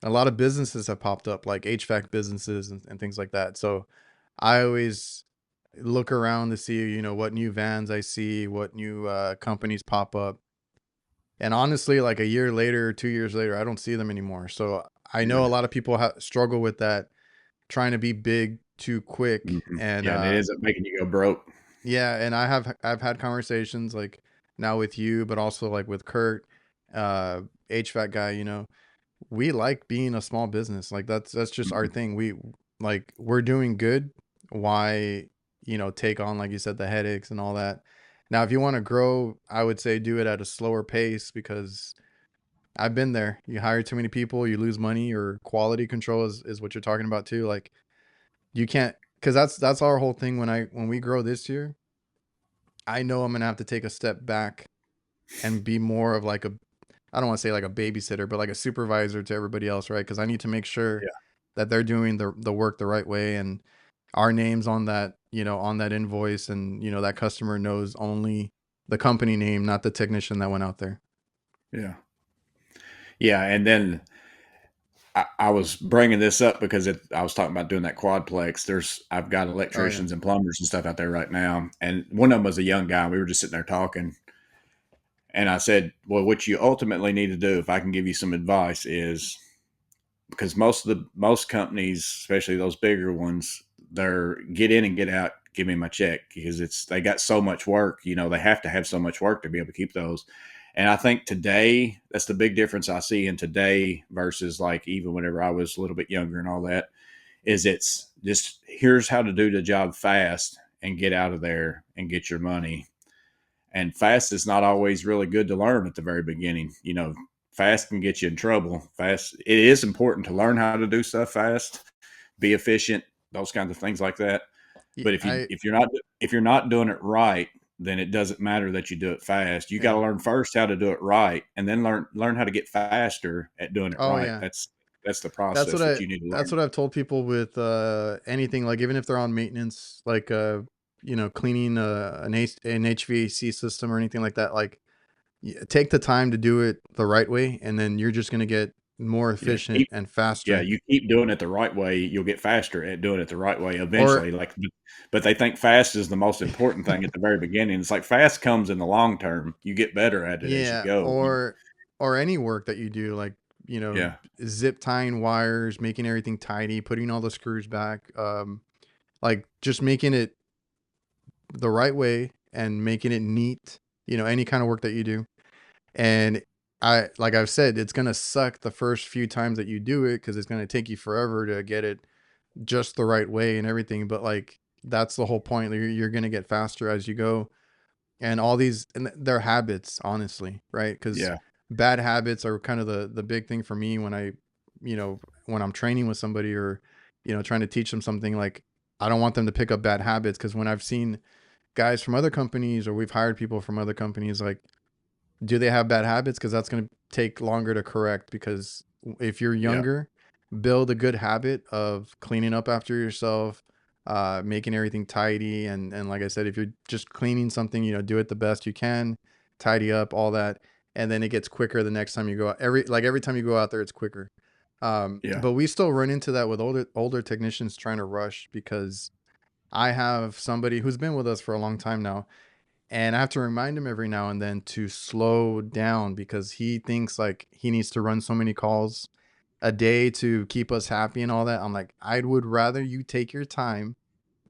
A lot of businesses have popped up, like HVAC businesses and things like that. So I always look around to see, what new vans I see, what new companies pop up. And honestly, like a year later, 2 years later, I don't see them anymore. So I know a Yeah. lot of people struggle with that, trying to be big too quick. And Yeah, and it ends up making you go broke. yeah, and I've had conversations, like, now with you, but also like with Kurt, uh, HVAC guy. We like being a small business. Like, that's just our Mhm. thing. We're doing good. Why, take on, like you said, the headaches and all that. Now, if you want to grow, I would say do it at a slower pace, because I've been there. You hire too many people, you lose money, or quality control is what you're talking about too. Like, you can't, because that's our whole thing. When we grow this year, I know I'm gonna have to take a step back and be more of like a, I don't want to say like a babysitter, but like a supervisor to everybody else, right? Because I need to make sure Yeah. that they're doing the work the right way, and our names on that, on that invoice, and that customer knows only the company name, not the technician that went out there. Yeah. Yeah. And then I was bringing this up because I was talking about doing that quadplex. I've got Oh yeah. electricians and plumbers and stuff out there right now. And one of them was a young guy. We were just sitting there talking. And I said, well, what you ultimately need to do, if I can give you some advice, is because most companies, especially those bigger ones, they're get in and get out, give me my check, because they got so much work. They have to have so much work to be able to keep those. And I think today that's the big difference I see in today versus like even whenever I was a little bit younger and all that, is it's just here's how to do the job fast and get out of there and get your money. And fast is not always really good to learn at the very beginning. fast can get you in trouble. Fast, it is important to learn how to do stuff fast, be efficient, those kinds of things like that. But I if you're not doing it right, then it doesn't matter that you do it fast. You got to yeah. learn first how to do it right, and then learn how to get faster at doing it Oh right. yeah. That's the That's process what that I you need to that's learn. what I've told people with anything, like even if they're on maintenance, like cleaning an HVAC system or anything like that, like take the time to do it the right way, and then you're just going to get more Yeah, efficient and yeah, faster. you keep doing it the right way, you'll get faster at doing it the right way Or eventually. Like, but they think fast is the most important thing at the very beginning. It's like fast comes in the long term. You get better at it as you yeah, go. or any work that you do, like Yeah, zip tying wires, making everything tidy, putting all the screws back, like just making it the right way and making it neat. Any kind of work that you do. And like I've said, it's gonna suck the first few times that you do it because it's gonna take you forever to get it just the right way and everything. But like that's the whole point. You're gonna get faster as you go, and all these and they're habits, honestly, right? Because yeah, bad habits are kind of the big thing for me when when I'm training with somebody or trying to teach them something. Like I don't want them to pick up bad habits because when I've seen guys from other companies or we've hired people from other companies, like do they have bad habits? Because that's going to take longer to correct. Because if you're yeah, younger, build a good habit of cleaning up after yourself, making everything tidy. And like I said, if you're just cleaning something, do it the best you can, tidy up all that. And then it gets quicker the next time you go out. Every time you go out there, it's quicker. yeah, But we still run into that with older technicians trying to rush because I have somebody who's been with us for a long time now, and I have to remind him every now and then to slow down because he thinks like he needs to run so many calls a day to keep us happy and all that. I'm like, I would rather you take your time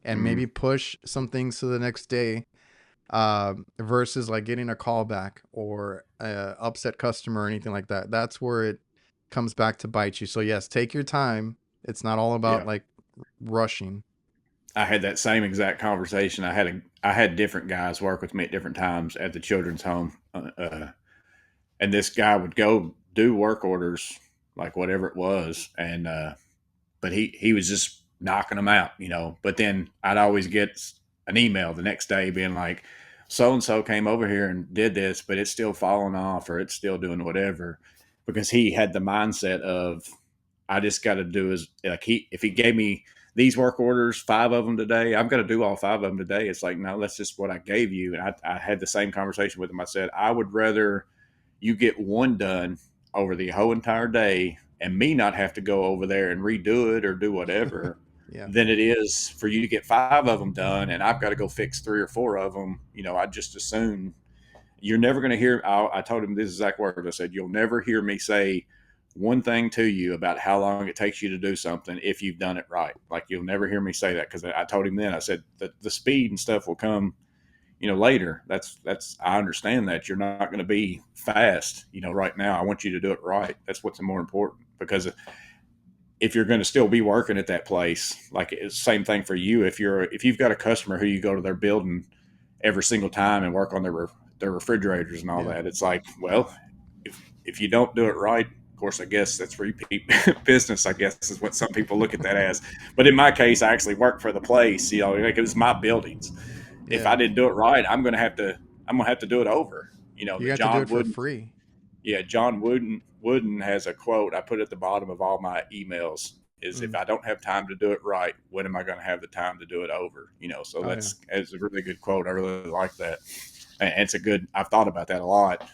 and mhm, maybe push some things to the next day, versus like getting a call back or a upset customer or anything like that. That's where it comes back to bite you. So yes, take your time. It's not all about yeah. like rushing. I had that same exact conversation. I had different guys work with me at different times at the children's home, and this guy would go do work orders, like whatever it was, and but he was just knocking them out, you know. But then I'd always get an email the next day being like, so and so came over here and did this, but it's still falling off or it's still doing whatever, because he had the mindset of I just got to do is like if he gave me these work orders, 5 of them today, I've got to do all 5 of them today. It's like, no, that's just what I gave you. And I had the same conversation with him. I said, I would rather you get one done over the whole entire day and me not have to go over there and redo it or do whatever Yeah. than it is for you to get 5 of them done and I've got to go fix 3 or 4 of them. You know, I just assume you're never going to hear. I told him this exact words. I said, you'll never hear me say one thing to you about how long it takes you to do something if you've done it right. Like you'll never hear me say that because I told him then. I said the speed and stuff will come, you know, later. That's I understand that you're not going to be fast, you know, right now. I want you to do it right. That's what's more important because if you're going to still be working at that place, like it's the same thing for you. If you've got a customer who you go to their building every single time and work on their refrigerators and all Yeah. that, it's like, well, if you don't do it right, of course, I guess that's repeat business. I guess is what some people look at that as. But in my case, I actually worked for the place. You know, like it was my buildings. If I Yeah. didn't do it right, I'm gonna have to do it over. You know, You the have to do John it for Wooden, free. yeah, John Wooden has a quote I put at the bottom of all my emails is if Mm. I don't have time to do it right, when am I going to have the time to do it over? You know, so Oh yeah. that's a really good quote. I really like that, and it's a good. I've thought about that a lot.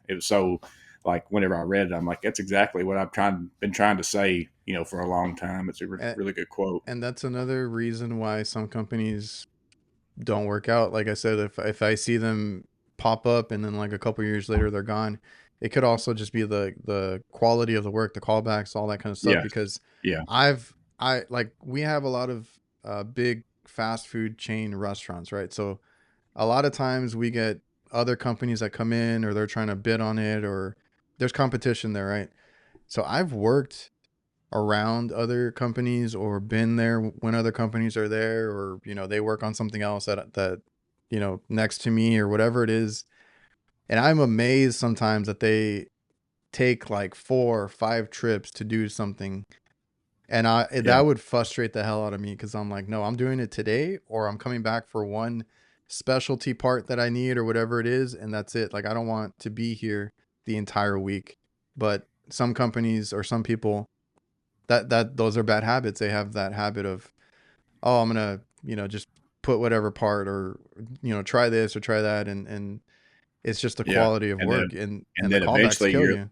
It was so like whenever I read it, I'm like, that's exactly what been trying to say, you know, for a long time. It's a And, really good quote. and that's another reason why some companies don't work out. Like I said, if I see them pop up and then like a couple years later they're gone, it could also just be the quality of the work, the callbacks, all that kind of stuff. Yeah, Because yeah, I like we have a lot of big fast food chain restaurants, right? So a lot of times we get other companies that come in or they're trying to bid on it or there's competition there, right? So I've worked around other companies or been there when other companies are there, or they work on something else that next to me or whatever it is. And I'm amazed sometimes that they take like 4 or 5 trips to do something. And Yeah. that would frustrate the hell out of me because I'm like, no, I'm doing it today, or I'm coming back for one specialty part that I need or whatever it is, and that's it. Like, I don't want to be here the entire week. But some companies or some people, that those are bad habits. They have that habit of, oh, I'm gonna, just put whatever part, or try this or try that, and it's just the Yeah. quality of And work, then and and the then callbacks eventually kill you're you.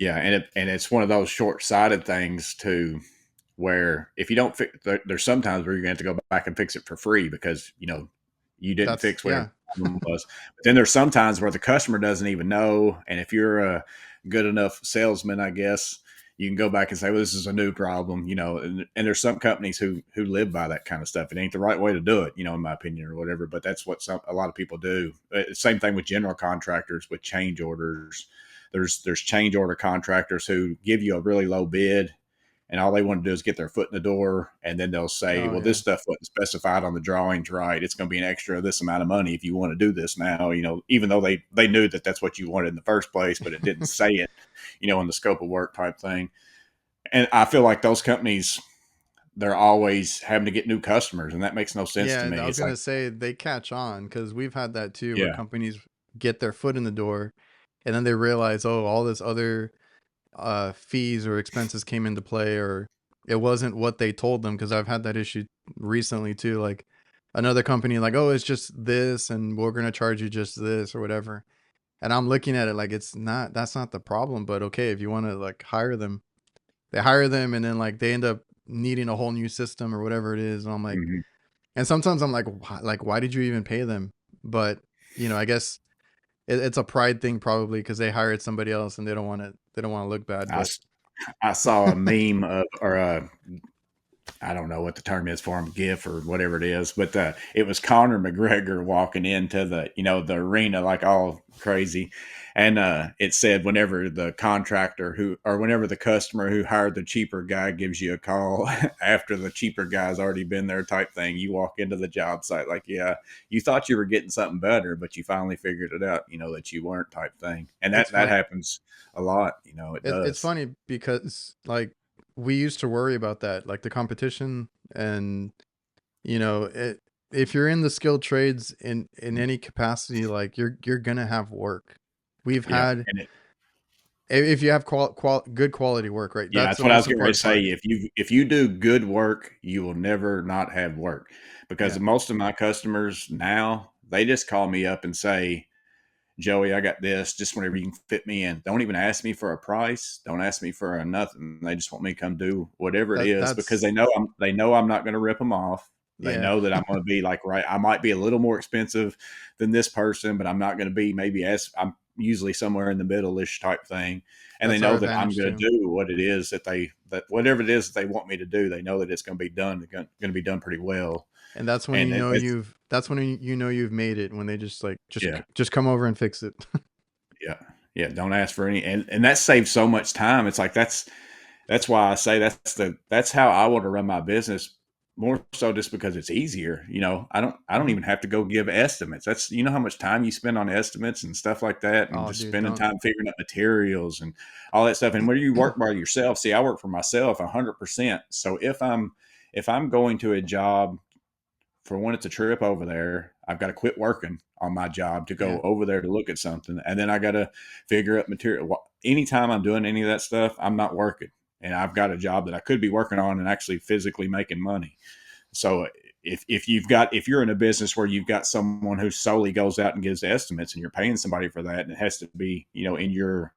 yeah, and it's one of those short-sighted things too, where if you don't fix, there's sometimes where you're going to have to go back and fix it for free because you didn't That's fix whatever yeah, the problem was. But then there's sometimes where the customer doesn't even know, and if you're a good enough salesman, I guess you can go back and say, "Well, this is a new problem," And there's some companies who live by that kind of stuff. It ain't the right way to do it, in my opinion, or whatever. But that's what a lot of people do. Same thing with general contractors with change orders. There's change order contractors who give you a really low bid, and all they want to do is get their foot in the door, and then they'll say, oh well, this yeah, stuff wasn't specified on the drawings, right? It's going to be an extra this amount of money if you want to do this now, even though they knew that that's what you wanted in the first place, but it didn't say it, in the scope of work type thing. And I feel like those companies, they're always having to get new customers, and that makes no sense to yeah. I me. was It's like, gonna say they catch on because we've had that too, where yeah, companies get their foot in the door, and then they realize, oh, all this other fees or expenses came into play, or it wasn't what they told them. Because I've had that issue recently too. Like another company, like, oh, it's just this, and we're gonna charge you just this or whatever. And I'm looking at it like it's not. That's not the problem. But okay, if you want to like hire them, they hire them, and then like they end up needing a whole new system or whatever it is. And I'm like, mhm. and sometimes I'm like, why did you even pay them? But I guess it's a pride thing probably because they hired somebody else and they don't want to. They don't want to look bad. I, But s- I saw a meme of, or I don't know what the term is for him, GIF or whatever it is, but it was Conor McGregor walking into the arena like all crazy, and it said whenever the contractor whenever the customer who hired the cheaper guy gives you a call after the cheaper guy's already been there type thing, you walk into the job site like, yeah, you thought you were getting something better, but you finally figured it out, that you weren't type thing, and it's that fun. happens a lot, it It's does. funny because like we used to worry about that, like the competition, and it. If you're in the skilled trades in any capacity, like you're gonna have work. We've Yeah, had and it if you have good quality work, right? Yeah, That's that's the what I was most getting ready to important say. part. If you do good work, you will never not have work. Because Yeah, most of my customers now, they just call me up and say, Joey, I got this, just whenever you can fit me in. Don't even ask me for a price. Don't ask me for a nothing. They just want me to come do whatever it is because that's they know I'm not going to rip them off. They yeah, know that I'm going to be like, right, I might be a little more expensive than this person, but I'm not going to be maybe as I'm usually somewhere in the middle-ish type thing. And they that's our know that I'm advantage going too. to do what it is that whatever it is that they want me to do, they know that it's going to be done, going to be done pretty well. And that's when And it's, you know you've made it, when they just like yeah. just come over and fix it. Yeah. Yeah. Don't ask for any, and that saves so much time. It's like that's why I say that's how I want to run my business more so just because it's easier. I don't Mhm. even have to go give estimates. That's how much time you spend on estimates and stuff like that, and Oh, just dude, spending don't. time figuring out materials and all that stuff. And when you work by yourself, see, I work for myself 100%. So if I'm going to a job for when it's a trip over there, I've got to quit working on my job to Yeah, go over there to look at something. And then I got to figure out material. Anytime I'm doing any of that stuff, I'm not working. And I've got a job that I could be working on and actually physically making money. So if you're in a business where you've got someone who solely goes out and gives estimates and you're paying somebody for that, and it has to be, in your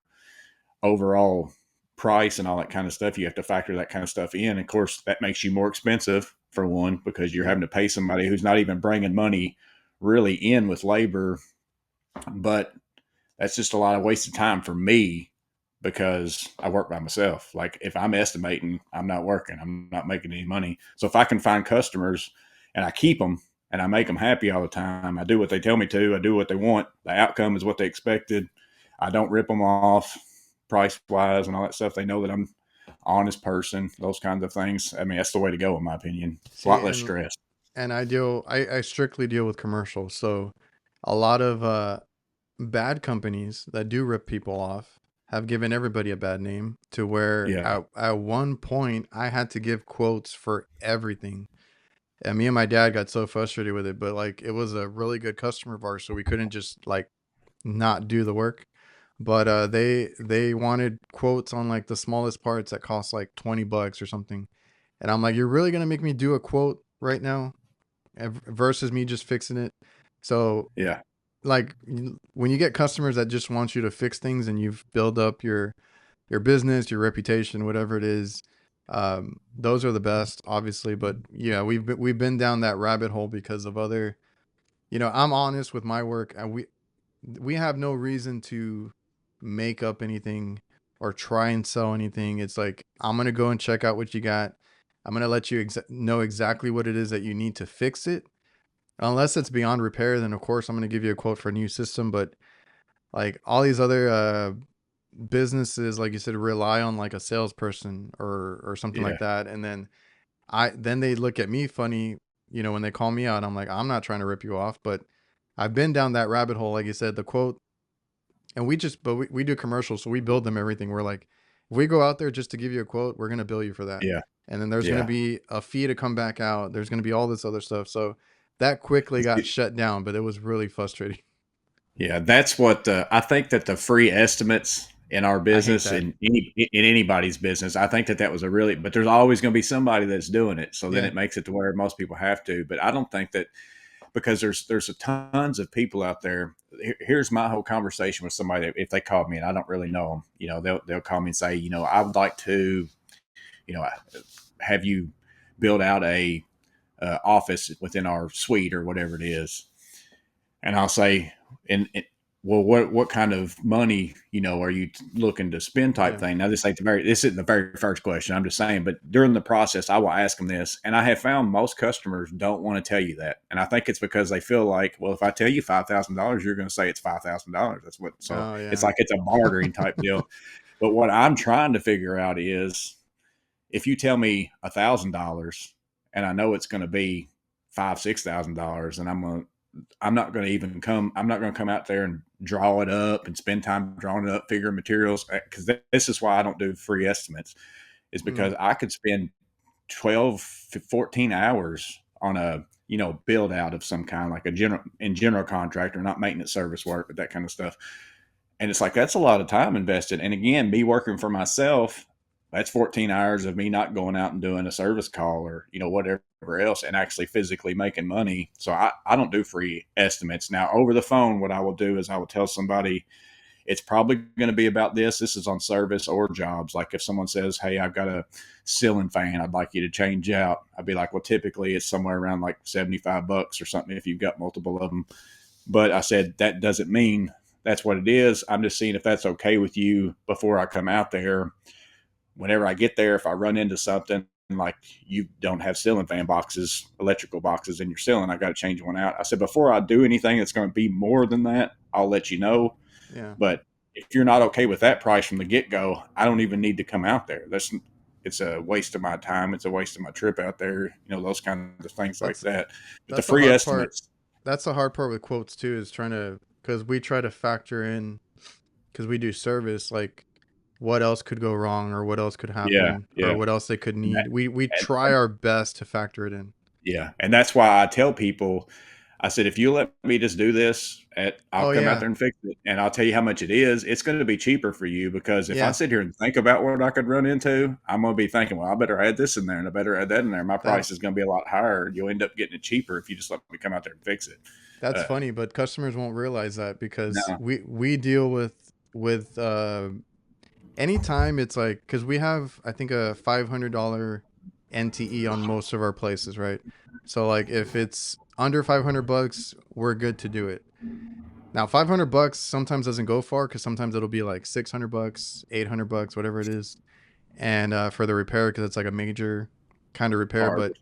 overall price and all that kind of stuff, you have to factor that kind of stuff in. Of course, that makes you more expensive for one because you're yeah. having to pay somebody who's not even bringing money really in with labor. But that's just a lot of wasted time for me because I work by myself. Like if I'm estimating, I'm not working, I'm not making any money. So if I can find customers and I keep them and I make them happy all the time, I do what they tell me to, I do what they want, the outcome is what they expected. I don't rip them off price wise and all that stuff. They know that I'm an honest person, those kinds of things. I mean, that's the way to go in my opinion. It's a See, lot less stress. and I strictly deal with commercial, so a lot of bad companies that do rip people off. have given everybody a bad name to where Yeah. at one point I had to give quotes for everything. And me and my dad got so frustrated with it, but like it was a really good customer of ours, so we couldn't just like not do the work. But they wanted quotes on like the smallest parts that cost like $20 or something. And I'm like, you're really gonna make me do a quote right now versus me just fixing it? So Yeah. like when you get customers that just want you to fix things and you've built up your business, your reputation, whatever it is, those are the best, obviously. But yeah, we've been down that rabbit hole because of other. I'm honest with my work, and we have no reason to make up anything or try and sell anything. It's like I'm gonna go and check out what you got. I'm gonna let you know exactly what it is that you need to fix it. Unless it's beyond repair, then of course I'm gonna give you a quote for a new system. But like all these other businesses, like you said, rely on like a salesperson or something like Yeah. that, and then they look at me funny, when they call me out. I'm like, I'm not trying to rip you off, but I've been down that rabbit hole, like you said, the quote. And we do commercials, so we build them everything. We're like, if we go out there just to give you a quote, we're gonna bill you for that, Yeah. and then there's gonna Yeah. be a fee to come back out. There's gonna be all this other stuff. So that quickly got shut down, but it was really frustrating. Yeah, that's what I think that the free estimates in our I hate business that. and in anybody's business, I think that that was a really, but there's always going to be somebody that's doing it. So then Yeah. it makes it to where most people have to. But I don't think that because there's a tons of people out there. Here's my whole conversation with somebody. If they call me and I don't really know them, they'll call me and say, I would like to, you know, have you build out a office within our suite or whatever it is, and I'll say, and well, what kind of money are you looking to spend type Yeah. thing? Now this isn't the very first question. I'm just saying, but during the process, I will ask them this, and I have found most customers don't want to tell you that, and I think it's because they feel like, well, if I tell you $5,000, you're going to say it's $5,000. That's what. So Oh it's yeah. like it's a bartering type deal. But what I'm trying to figure out is if you tell me $1,000 and I know it's going to be $6,000, and I'm not going to even come. I'm not going to come out there and draw it up and spend time drawing it up, figuring materials. Because this is why I don't do free estimates, is Mm, because I could spend 12, 14 hours on a build out of some kind, like a general contractor, not maintenance service work, but that kind of stuff. And it's like that's a lot of time invested. And again, me working for myself, that's 14 hours of me not going out and doing a service call or whatever else and actually physically making money. So I don't do free estimates. Now over the phone, what I will do is I will tell somebody it's probably going to be about this. This is on service or jobs. Like if someone says, hey, I've got a ceiling fan I'd like you to change out, I'd be like, well, typically it's somewhere around like $75 or something if you've got multiple of them. But I said that doesn't mean that's what it is. I'm just seeing if that's okay with you before I come out there. Whenever I get there, if I run into something like you don't have ceiling fan boxes, electrical boxes in your ceiling, I got to change one out. I said, before I do anything that's going to be more than that, I'll let you know. yeah. But if you're not okay with that price from the get go, I don't even need to come out there. It's a waste of my time. It's a waste of my trip out there. Those kinds of things like That's that. But the that's the free hard part. estimates, That's the hard part with quotes too, is trying to, because we try to factor in, because we do service, like what else could go wrong or what else could yeah, happen or yeah. what else they could And that, need. We and, try our best to factor it in. Yeah, and that's why I tell people, I said, if you let me just do this, I'll Oh come out yeah. there and fix it, and I'll tell you how much it is. It's going to be cheaper for you because if I Yeah. sit here and think about what I could run into, I'm going to be thinking, well, I better add this in there and I better add that in there. My price is That's going to be a lot higher. You'll end up getting it cheaper if you just let me come out there and fix it. that's Uh, funny, but customers won't realize that because no, we deal with anytime it's like, because we have I think a $500 NTE on most of our places, right? So like if it's under $500, we're good to do it. Now $500 sometimes doesn't go far because sometimes it'll be like $600, $800, whatever it is, and for the repair because it's like a major kind of repair. hard. But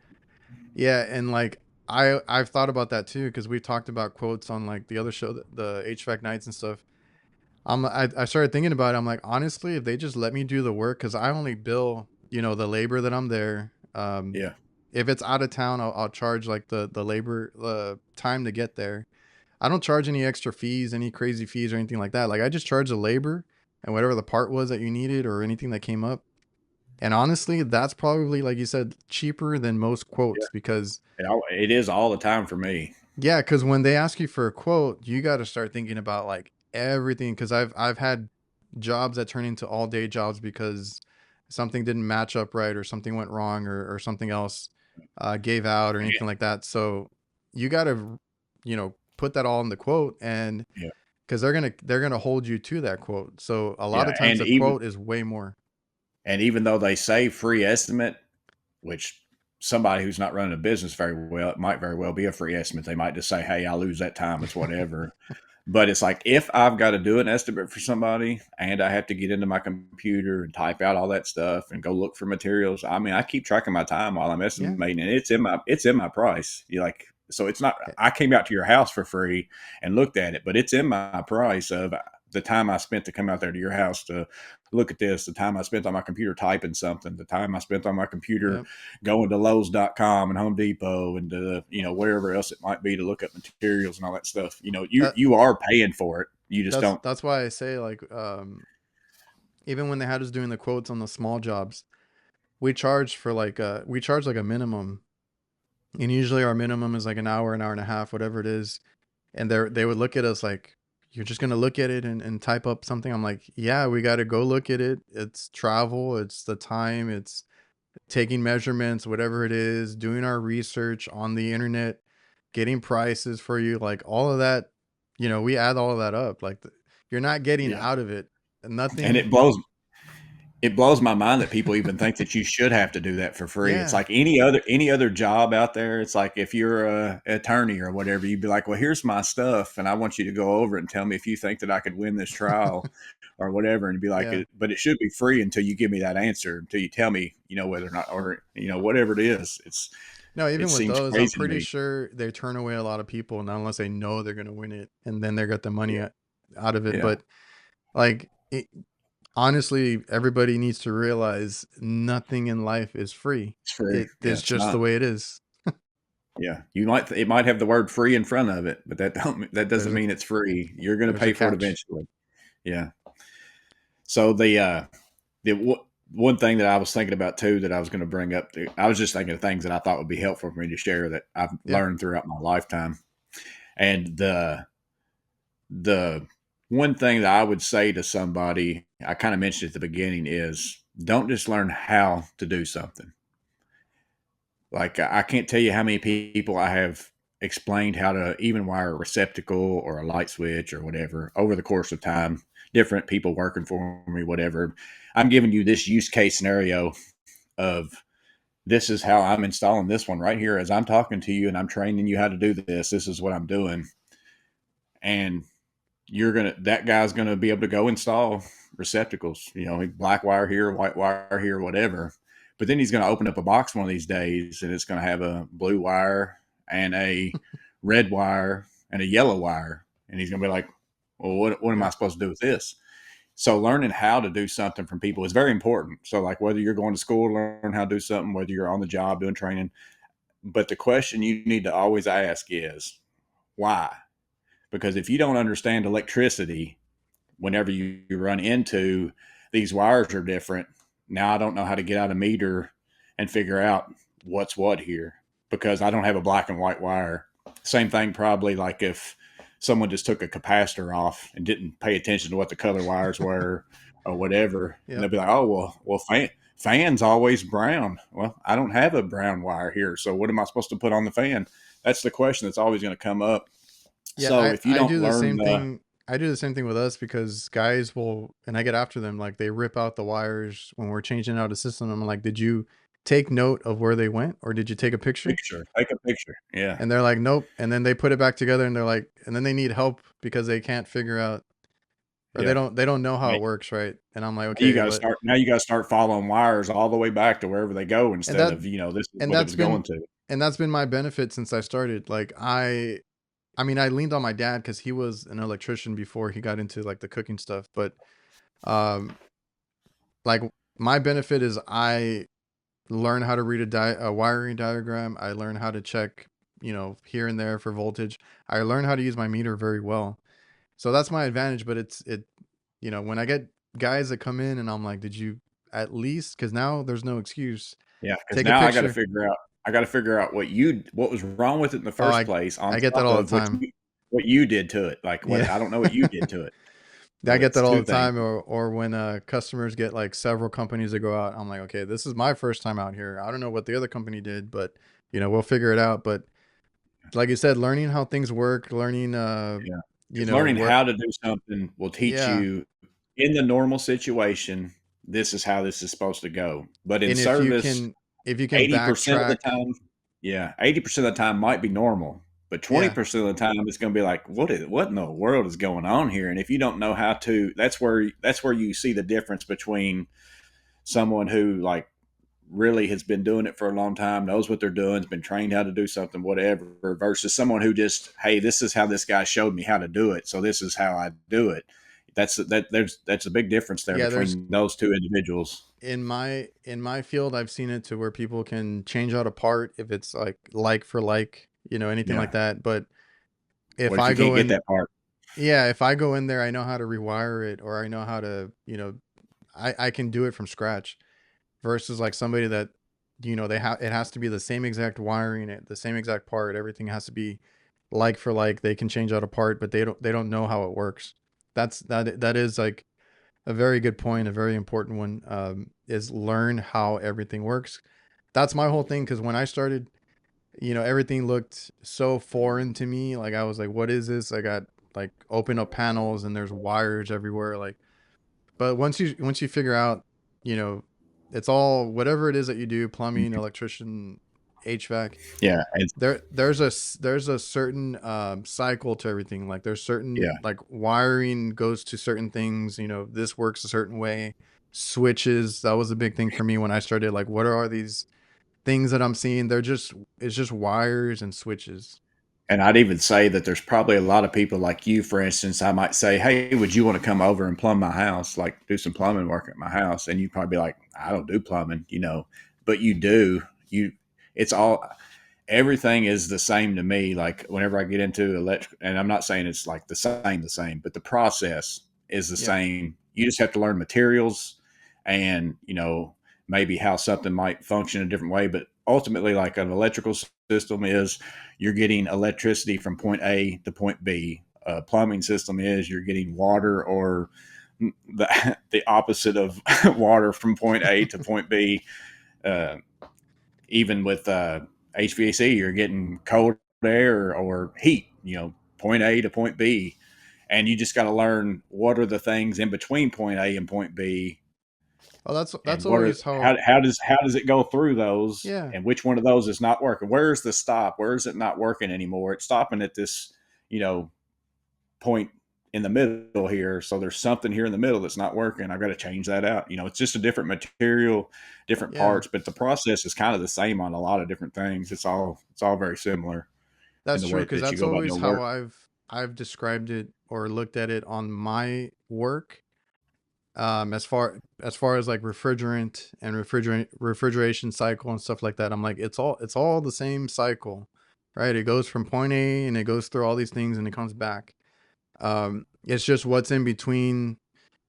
yeah, and like I've thought about that too because we talked about quotes on like the other show, the HVAC nights and stuff. I started thinking about it. I'm like, honestly, if they just let me do the work, because I only bill, the labor that I'm there. Yeah, If it's out of town, I'll charge like the labor time to get there. I don't charge any extra fees, any crazy fees or anything like that. Like I just charge the labor, and whatever the part was that you needed or anything that came up. And honestly, that's probably, like you said, cheaper than most Yeah. quotes because, It is all the time for me. yeah, because when they ask you for a quote, you got to start thinking about like everything. Because I've had jobs that turn into all day jobs because something didn't match up right or something went wrong or something else gave out or anything like that. So you got to, put that all in the quote, and Yeah. because they're gonna hold you to that quote. So a lot Yeah. of times the quote is way more. And even though they say free estimate, which somebody who's not running a business very well, it might very well be a free estimate. They might just say, "Hey, I lose that time. It's whatever." But it's like if I've got to do an estimate for somebody and I have to get into my computer and type out all that stuff and go look for materials, I mean, I keep track of my time while I'm Yeah. estimating, and it's in my price. You like so it's not. I came out to your house for free and looked at it, but it's in my price of the time I spent to come out there to your house to look at this, the time I spent on my computer typing something, the time I spent on my computer Yep. going to Lowe's.com and Home Depot and wherever else it might be to look up materials and all that stuff. You That you are paying for it. You just that's don't. that's why I say, like, even when they had us doing the quotes on the small jobs, we charge like a minimum, and usually our minimum is like an hour and a half, whatever it is. And they would look at us like, "You're just gonna look at it and type up something?" I'm like, "Yeah, we got to go look at it. It's travel, it's the time, it's taking measurements, whatever it is, doing our research on the internet, getting prices for you, like all of that. We add all of that up. Like you're not getting Yeah, out of it and nothing. it blows my mind that people even think that you should have to do that for free. It's Yeah, like any other job out there. It's like if you're a attorney or whatever, you'd be like, "Well, here's my stuff, and I want you to go over it and tell me if you think that I could win this trial or whatever." And be like, yeah. "But it should be free until you give me that answer, until you tell me, whether or not, or whatever it is." No, It even with seems those, I'm crazy to pretty me. sure they turn away a lot of people, not unless they know they're gonna win it, and then they got the money Yeah, out of it. yeah, But like, honestly, everybody needs to realize nothing in life is free. it's free. It Yeah, is it's just the not. way it is. Yeah, it might have the word free in front of it, but that There's doesn't a mean it's free. You're going to there's a pay for it catch. eventually. Yeah. So one thing that I was thinking about too that I was going to bring up, I was just thinking of things that I thought would be helpful for me to share that I've Yeah. learned throughout my lifetime. And the one thing that I would say to somebody, I kind of mentioned at the beginning, is don't just learn how to do something. Like I can't tell you how many people I have explained how to even wire a receptacle or a light switch or whatever over the course of time. Different people working for me, whatever. I'm giving you this use case scenario of this is how I'm installing this one right here as I'm talking to you and I'm training you how to do this. This is what I'm doing. And that guy's gonna be able to go install receptacles, black wire here, white wire here, whatever. But then he's gonna open up a box one of these days and it's gonna have a blue wire and a red wire and a yellow wire. And he's gonna be like, well, what am I Yeah. supposed to do with this? So learning how to do something from people is very important. So like whether you're going to school to learn how to do something, whether you're on the job doing training, but the question you need to always ask is why? Because if you don't understand electricity, whenever you run into these wires are different, now I don't know how to get out a meter and figure out what's what here because I don't have a black and white wire. Same thing, probably like if someone just took a capacitor off and didn't pay attention to what the color wires were or whatever, and they'll Yep. be like, "Oh, well, fan's always brown." Well, I don't have a brown wire here, so what am I supposed to put on the fan? That's the question that's always going to come up. Yeah, So if you I don't do the learn same the thing. I do the same thing with us because guys will, and I get after them, like they rip out the wires when we're changing out a system. I'm like, "Did you take note of where they went, or did you take a picture?" picture, take a picture, yeah. And they're like, "Nope." And then they put it back together, and they're like, and then they need help because they can't figure out, or Yeah. they don't know how Now it works, right? And I'm like, you "Okay, gotta but," start following wires all the way back to wherever they go and instead that of, this is and what it that's was going been to. and that's been my benefit since I started. Like I mean, I leaned on my dad because he was an electrician before he got into like the cooking stuff. But um, like my benefit is I learn how to read a wiring diagram. I learn how to check, here and there for voltage. I learn how to use my meter very well. So that's my advantage. But when I get guys that come in and I'm like, did you at least, because now there's no excuse, Yeah, because take a now picture. I got to figure out what was wrong with it in the Oh, first place, on I get that top all the of time. what you did to it. Like, Yeah. what, I don't know what you did to it. I So get it's that all two the things. time, or when customers get like several companies to go out, I'm like, okay, this is my first time out here. I don't know what the other company did, but we'll figure it out. But like you said, learning how things work, learning, Yeah, because learning where, how to do something will teach yeah. you in the normal situation. This is how this is supposed to go. But in And service, if you can 80% of the backtrack, time, yeah, 80% of the time might be normal, but yeah, 20% of the time it's going to be like, what in the world is going on here? And if you don't know how to, that's where you see the difference between someone who like really has been doing it for a long time, knows what they're doing, has been trained how to do something, whatever, versus someone who just, hey, this is how this guy showed me how to do it, so this is how I do it. That's a big difference there yeah. There's between those two individuals. in my field, I've seen it to where people can change out a part if it's like for like, anything Yeah. like that. But if What if I you can't go get in, that part? yeah, if I go in there, I know how to rewire it, or I know how to, I can do it from scratch. Versus like somebody that, it has to be the same exact wiring, the same exact part. Everything has to be like for like. They can change out a part, but they don't know how it works. That is like a very good point, a very important one. Is learn how everything works. That's my whole thing. Because when I started, everything looked so foreign to me. Like I was like, what is this? I got like open up panels and there's wires everywhere. Like, but once you figure out, you know, it's all whatever it is that you do, plumbing, electrician, HVAC. Yeah, There's a certain cycle to everything. Like there's certain yeah. like wiring goes to certain things. This works a certain way. Switches, that was a big thing for me when I started. Like, what are these things that I'm seeing? It's just wires and switches. And I'd even say that there's probably a lot of people like you, for instance. I might say, hey, would you want to come over and plumb my house, like do some plumbing work at my house? And you'd probably be like, I don't do plumbing, but you do. It's all, everything is the same to me. Like whenever I get into electric, and I'm not saying it's like the same, but the process is the Yeah. same. You just have to learn materials and, maybe how something might function a different way. But ultimately, like an electrical system is, you're getting electricity from point A to point B. A plumbing system is you're getting water, or the opposite of water, from point A to point B. Uh, Even with HVAC, you're getting cold air or heat, point A to point B. And you just got to learn what are the things in between point A and point B, Oh, that's and what are always how. how does it go through those, Yeah. and which one of those is not working? Where's the stop? Where is it not working anymore? It's stopping at this, you know, point in the middle here. So there's something here in the middle that's not working. I've got to change that out. It's just a different material, different Yeah. parts, but the process is kind of the same on a lot of different things. It's all very similar in That's the true, way because that you that's go about always your how work. I've described it or looked at it on my work. As far as like refrigerant and refrigeration cycle and stuff like that, I'm like, it's all the same cycle, right? It goes from point A and it goes through all these things and it comes back. It's just what's in between.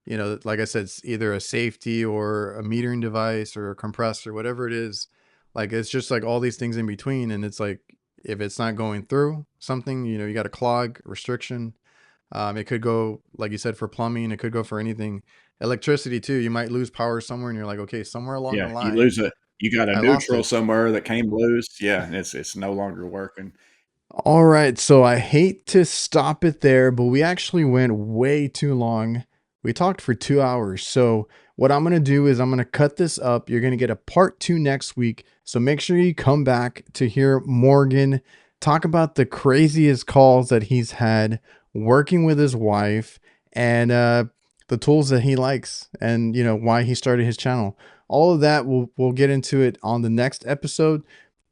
Like I said, it's either a safety or a metering device or a compressor, whatever it is. Like it's just like all these things in between, and it's like if it's not going through something, you got a clog restriction. It could go, like you said, for plumbing. It could go for anything. Electricity too. You might lose power somewhere, and you're like, okay, somewhere along the Yeah, line, you got a I lost neutral it. somewhere that came loose. Yeah, and it's no longer working. All right, so I hate to stop it there, but we actually went way too long. We talked for 2 hours. So, what I'm going to do is I'm going to cut this up. You're going to get a part two next week. So, make sure you come back to hear Morgan talk about the craziest calls that he's had working with his wife, and the tools that he likes, and why he started his channel. All of that we'll get into it on the next episode.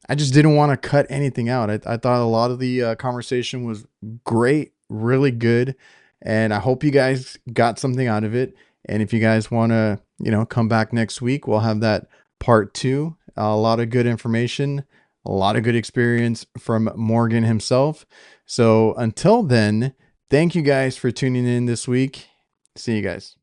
I just didn't want to cut anything out. I thought a lot of the conversation was great, really good, and I hope you guys got something out of it. And if you guys want to, come back next week, we'll have that part two. A lot of good information, a lot of good experience from Morgan himself. So until then, thank you guys for tuning in this week. See you guys.